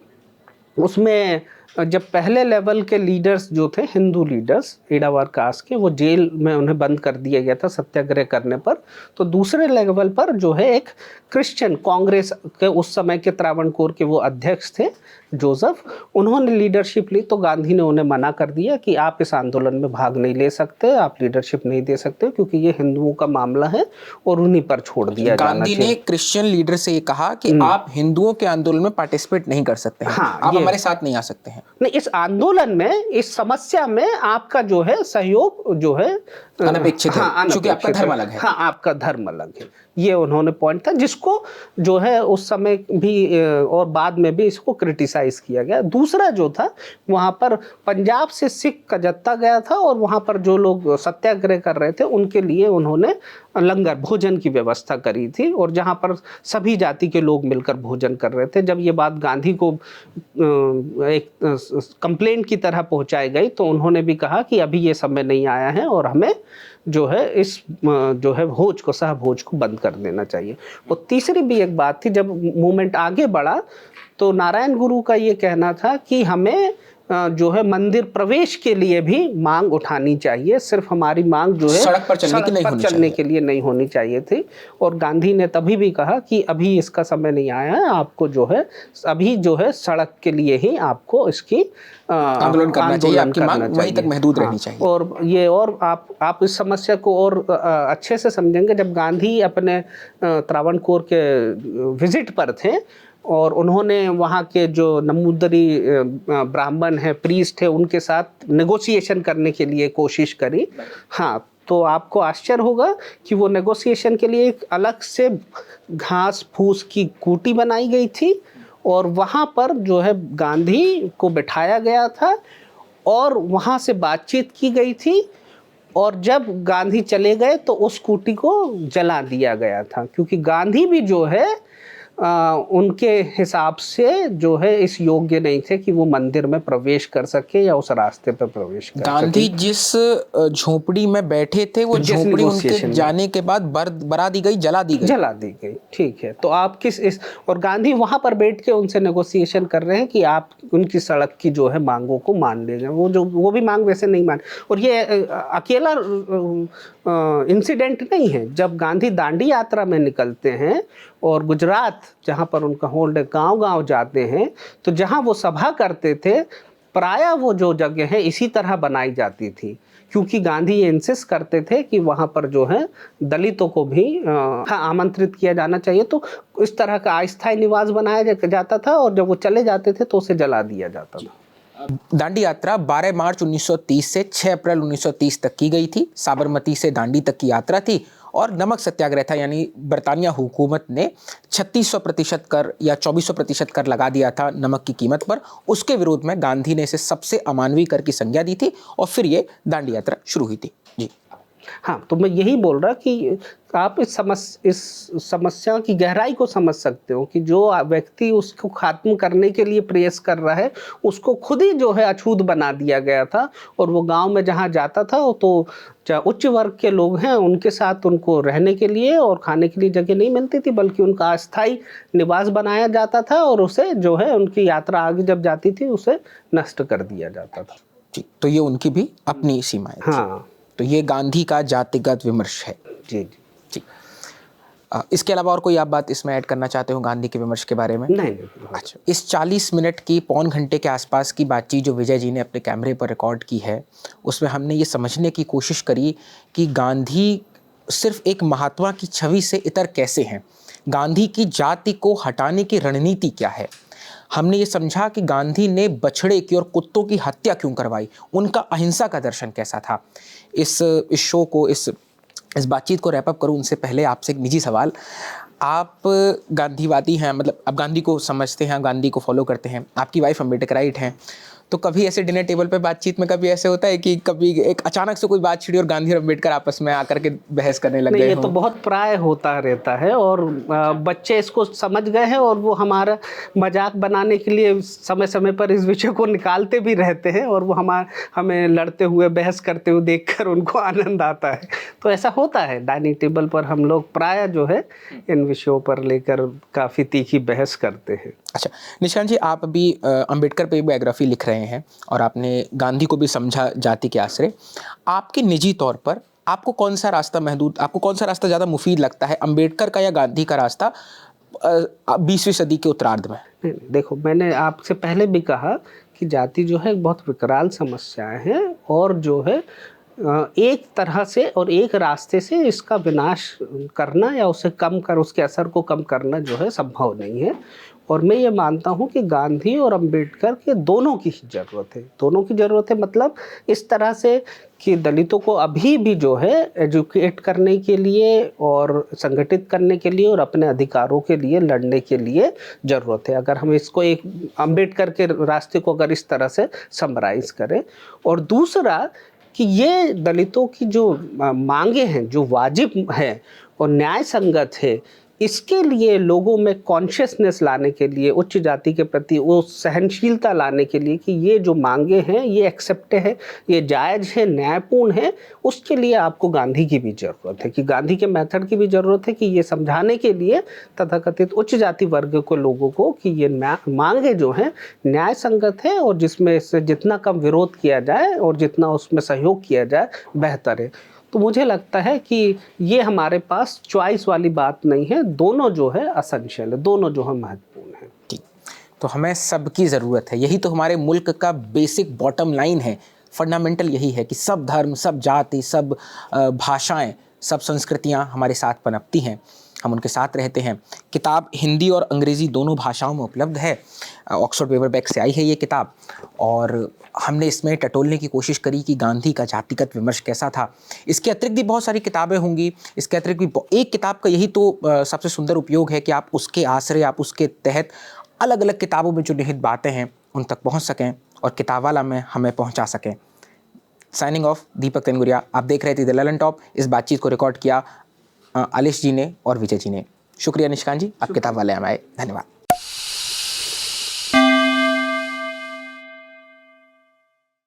उसमें जब पहले लेवल के लीडर्स जो थे, हिंदू लीडर्स ईड़ावर कास्ट के, वो जेल में उन्हें बंद कर दिया गया था सत्याग्रह करने पर। तो दूसरे लेवल पर जो है एक क्रिश्चियन कांग्रेस के उस समय के त्रावणकोर के वो अध्यक्ष थे जोसेफ, उन्होंने लीडरशिप ली। तो गांधी ने उन्हें मना कर दिया कि आप इस आंदोलन में भाग नहीं ले सकते, आप लीडरशिप नहीं दे सकते, क्योंकि ये हिंदुओं का मामला है और उन्हीं पर छोड़ दिया जाना चाहिए। गांधी ने क्रिश्चियन लीडर से ये कहा कि आप हिंदुओं के आंदोलन में पार्टिसिपेट नहीं कर सकते हैं, हाँ, आप हमारे साथ नहीं आ सकते हैं। नहीं, इस आंदोलन में, इस समस्या में आपका जो है सहयोग जो है अनपेक्षित है, क्योंकि आपका धर्म अलग है। हाँ, आपका धर्म अलग है, ये उन्होंने पॉइंट था, जिसको जो है उस समय भी और बाद में भी इसको क्रिटिसाइज किया गया। दूसरा जो था, वहाँ पर पंजाब से सिख का जत्था गया था, और वहाँ पर जो लोग सत्याग्रह कर रहे थे उनके लिए उन्होंने लंगर भोजन की व्यवस्था करी थी और जहाँ पर सभी जाति के लोग मिलकर भोजन कर रहे थे। जब ये बात गांधी को एक कंप्लेंट की तरह पहुंचाई गई तो उन्होंने भी कहा कि अभी ये समय नहीं आया है और हमें जो है इस जो है भोज को सहभोज को बंद कर देना चाहिए। और तीसरी भी एक बात थी, जब मूवमेंट आगे बढ़ा तो नारायण गुरु का ये कहना था कि हमें जो है मंदिर प्रवेश के लिए भी मांग उठानी चाहिए, सिर्फ हमारी मांग जो है सड़क पर चलने के लिए नहीं होनी चाहिए थी। और गांधी ने तभी भी कहा कि अभी इसका समय नहीं आया है, आपको जो है अभी जो है सड़क के लिए ही आपको इसकी आंदोलन करना चाहिए, आपकी मांग वहीं तक महदूद रहनी चाहिए। और ये और आप इस समस्या को और अच्छे से समझेंगे जब गांधी अपने त्रावणकोर के विजिट पर थे और उन्होंने वहाँ के जो नमूदरी ब्राह्मण हैं, प्रीस्ट है, उनके साथ नेगोशिएशन करने के लिए कोशिश करी। हाँ, तो आपको आश्चर्य होगा कि वो नेगोशिएशन के लिए एक अलग से घास फूस की कूटी बनाई गई थी और वहाँ पर जो है गांधी को बिठाया गया था और वहाँ से बातचीत की गई थी। और जब गांधी चले गए तो उस कूटी को जला दिया गया था, क्योंकि गांधी भी जो है उनके हिसाब से जो है इस योग्य नहीं थे कि वो मंदिर में प्रवेश कर सके या उस रास्ते पर प्रवेश कर गांधी जिस झोपड़ी में बैठे थे वो झोपड़ी उनके जाने के बाद बरा दी गई, जला दी गई। ठीक है, तो आप किस इस और गांधी वहां पर बैठ के उनसे नेगोशिएशन कर रहे हैं कि आप उनकी सड़क की जो है मांगों को मान लेंगे। वो भी मांग वैसे नहीं मान। और ये अकेला इंसिडेंट नहीं है। जब गांधी दांडी यात्रा में निकलते हैं और गुजरात जहाँ पर उनका होल्ड है, गांव-गांव जाते हैं, तो जहाँ वो सभा करते थे प्रायः वो जो जगह है इसी तरह बनाई जाती थी, क्योंकि गांधी ये इंसिस्ट करते थे कि वहाँ पर जो है दलितों को भी आमंत्रित किया जाना चाहिए। तो इस तरह का अस्थायी निवास बनाया जाता था और जब वो चले जाते थे तो उसे जला दिया जाता था। दांडी यात्रा 12 मार्च 1930 से 6 अप्रैल 1930 तक की गई थी। साबरमती से दांडी तक की यात्रा थी और नमक सत्याग्रह था, यानी बरतानिया हुकूमत ने 3600% कर या 2400% कर लगा दिया था नमक की कीमत पर। उसके विरोध में गांधी ने इसे सबसे अमानवीय कर की संज्ञा दी थी और फिर ये दांडी यात्रा शुरू हुई थी। जी हाँ, तो मैं यही बोल रहा कि आप इस समस्या की गहराई को समझ सकते हो कि जो व्यक्ति उसको खात्म करने के लिए प्रयास कर रहा है उसको खुद ही जो है अछूत बना दिया गया था। और वो गांव में जहाँ जाता था तो उच्च वर्ग के लोग हैं उनके साथ उनको रहने के लिए और खाने के लिए जगह नहीं मिलती थी, बल्कि उनका अस्थायी निवास बनाया जाता था और उसे जो है उनकी यात्रा आगे जब जाती थी उसे नष्ट कर दिया जाता था। जी, तो ये उनकी भी अपनी सीमाएं थी। हाँ, तो ये गांधी का जातिगत विमर्श है। जी जी। इसके अलावा और कोई आप बात इसमें ऐड करना चाहते हो गांधी के विमर्श के बारे में? नहीं। अच्छा, इस 40 मिनट की पौन घंटे के आसपास की बातचीत जो विजय जी ने अपने कैमरे पर रिकॉर्ड की है, उसमें हमने ये समझने की कोशिश करी कि गांधी सिर्फ एक महात्मा की छवि से इतर कैसे हैं, गांधी की जाति को हटाने की रणनीति क्या है। हमने ये समझा कि गांधी ने बछड़े की और कुत्तों की हत्या क्यों करवाई, उनका अहिंसा का दर्शन कैसा था। इस शो को, इस बातचीत को रैप अप करूं उनसे पहले आपसे एक निजी सवाल। आप गांधीवादी हैं, मतलब आप गांधी को समझते हैं, गांधी को फॉलो करते हैं, आपकी वाइफ अम्बेडकराइट हैं, तो कभी ऐसे डिनर टेबल पे बातचीत में कभी ऐसे होता है कि कभी एक अचानक से कोई बात छिड़ी और गांधी और अम्बेडकर आपस में आकर के बहस करने लग गए? ये तो बहुत प्राय होता रहता है और बच्चे इसको समझ गए हैं और वो हमारा मजाक बनाने के लिए समय समय पर इस विषय को निकालते भी रहते हैं और वो हमें लड़ते हुए बहस करते हुए देखकर उनको आनंद आता है। तो ऐसा होता है, डाइनिंग टेबल पर हम लोग प्राय जो है इन विषयों पर लेकर काफ़ी तीखी बहस करते हैं। अच्छा निशांत जी, आप अभी अम्बेडकर पे बायोग्राफी लिख रहे हैं और आपने गांधी को भी समझा जाति के आश्रय। आपके निजी तौर पर आपको कौन सा रास्ता ज़्यादा मुफीद लगता है, अम्बेडकर का या गांधी का रास्ता 20वीं सदी के उत्तरार्ध में? देखो, मैंने आपसे पहले भी कहा कि जाति जो है एक बहुत विकराल समस्या है और जो है एक तरह से और एक रास्ते से इसका विनाश करना या उसे उसके असर को कम करना जो है संभव नहीं है। और मैं ये मानता हूँ कि गांधी और अम्बेडकर के दोनों की ज़रूरत है। मतलब इस तरह से कि दलितों को अभी भी जो है एजुकेट करने के लिए और संगठित करने के लिए और अपने अधिकारों के लिए लड़ने के लिए ज़रूरत है। अगर हम इसको एक अम्बेडकर के रास्ते को अगर इस तरह से समराइज़ करें। और दूसरा कि ये दलितों की जो मांगे हैं, जो वाजिब है और न्याय संगत है, इसके लिए लोगों में कॉन्शियसनेस लाने के लिए, उच्च जाति के प्रति वो सहनशीलता लाने के लिए कि ये जो मांगे हैं ये एक्सेप्ट है, ये जायज़ है, न्यायपूर्ण है, उसके लिए आपको गांधी की भी ज़रूरत है, कि गांधी के मेथड की भी ज़रूरत है, कि ये समझाने के लिए तथाकथित उच्च जाति वर्ग को, लोगों को, कि ये मांगे जो हैं न्याय संगत है और जिसमें से जितना कम विरोध किया जाए और जितना उसमें सहयोग किया जाए बेहतर है। तो मुझे लगता है कि ये हमारे पास चॉइस वाली बात नहीं है, दोनों जो है असेंशियल है, दोनों जो है महत्वपूर्ण है। ठीक, तो हमें सबकी ज़रूरत है, यही तो हमारे मुल्क का बेसिक बॉटम लाइन है, फंडामेंटल यही है कि सब धर्म, सब जाति, सब भाषाएं, सब संस्कृतियां हमारे साथ पनपती हैं, हम उनके साथ रहते हैं। किताब हिंदी और अंग्रेज़ी दोनों भाषाओं में उपलब्ध है, ऑक्सफोर्ड पेपरबैक से आई है ये किताब, और हमने इसमें टटोलने की कोशिश करी कि गांधी का जातिगत विमर्श कैसा था। इसके अतिरिक्त भी बहुत सारी किताबें होंगी, इसके अतिरिक्त भी एक किताब का यही तो सबसे सुंदर उपयोग है कि आप उसके आश्रय, आप उसके तहत अलग अलग किताबों में जो निहित बातें हैं उन तक पहुँच सकें और किताब वाला में हमें पहुँचा सकें। साइनिंग ऑफ, दीपक तेनगुरिया। आप देख रहे थे द ललन टॉप। इस बातचीत को रिकॉर्ड किया आलिश जी ने और विजय जी ने। शुक्रिया निष्कांत जी, आप किताब वाले हमारे, धन्यवाद।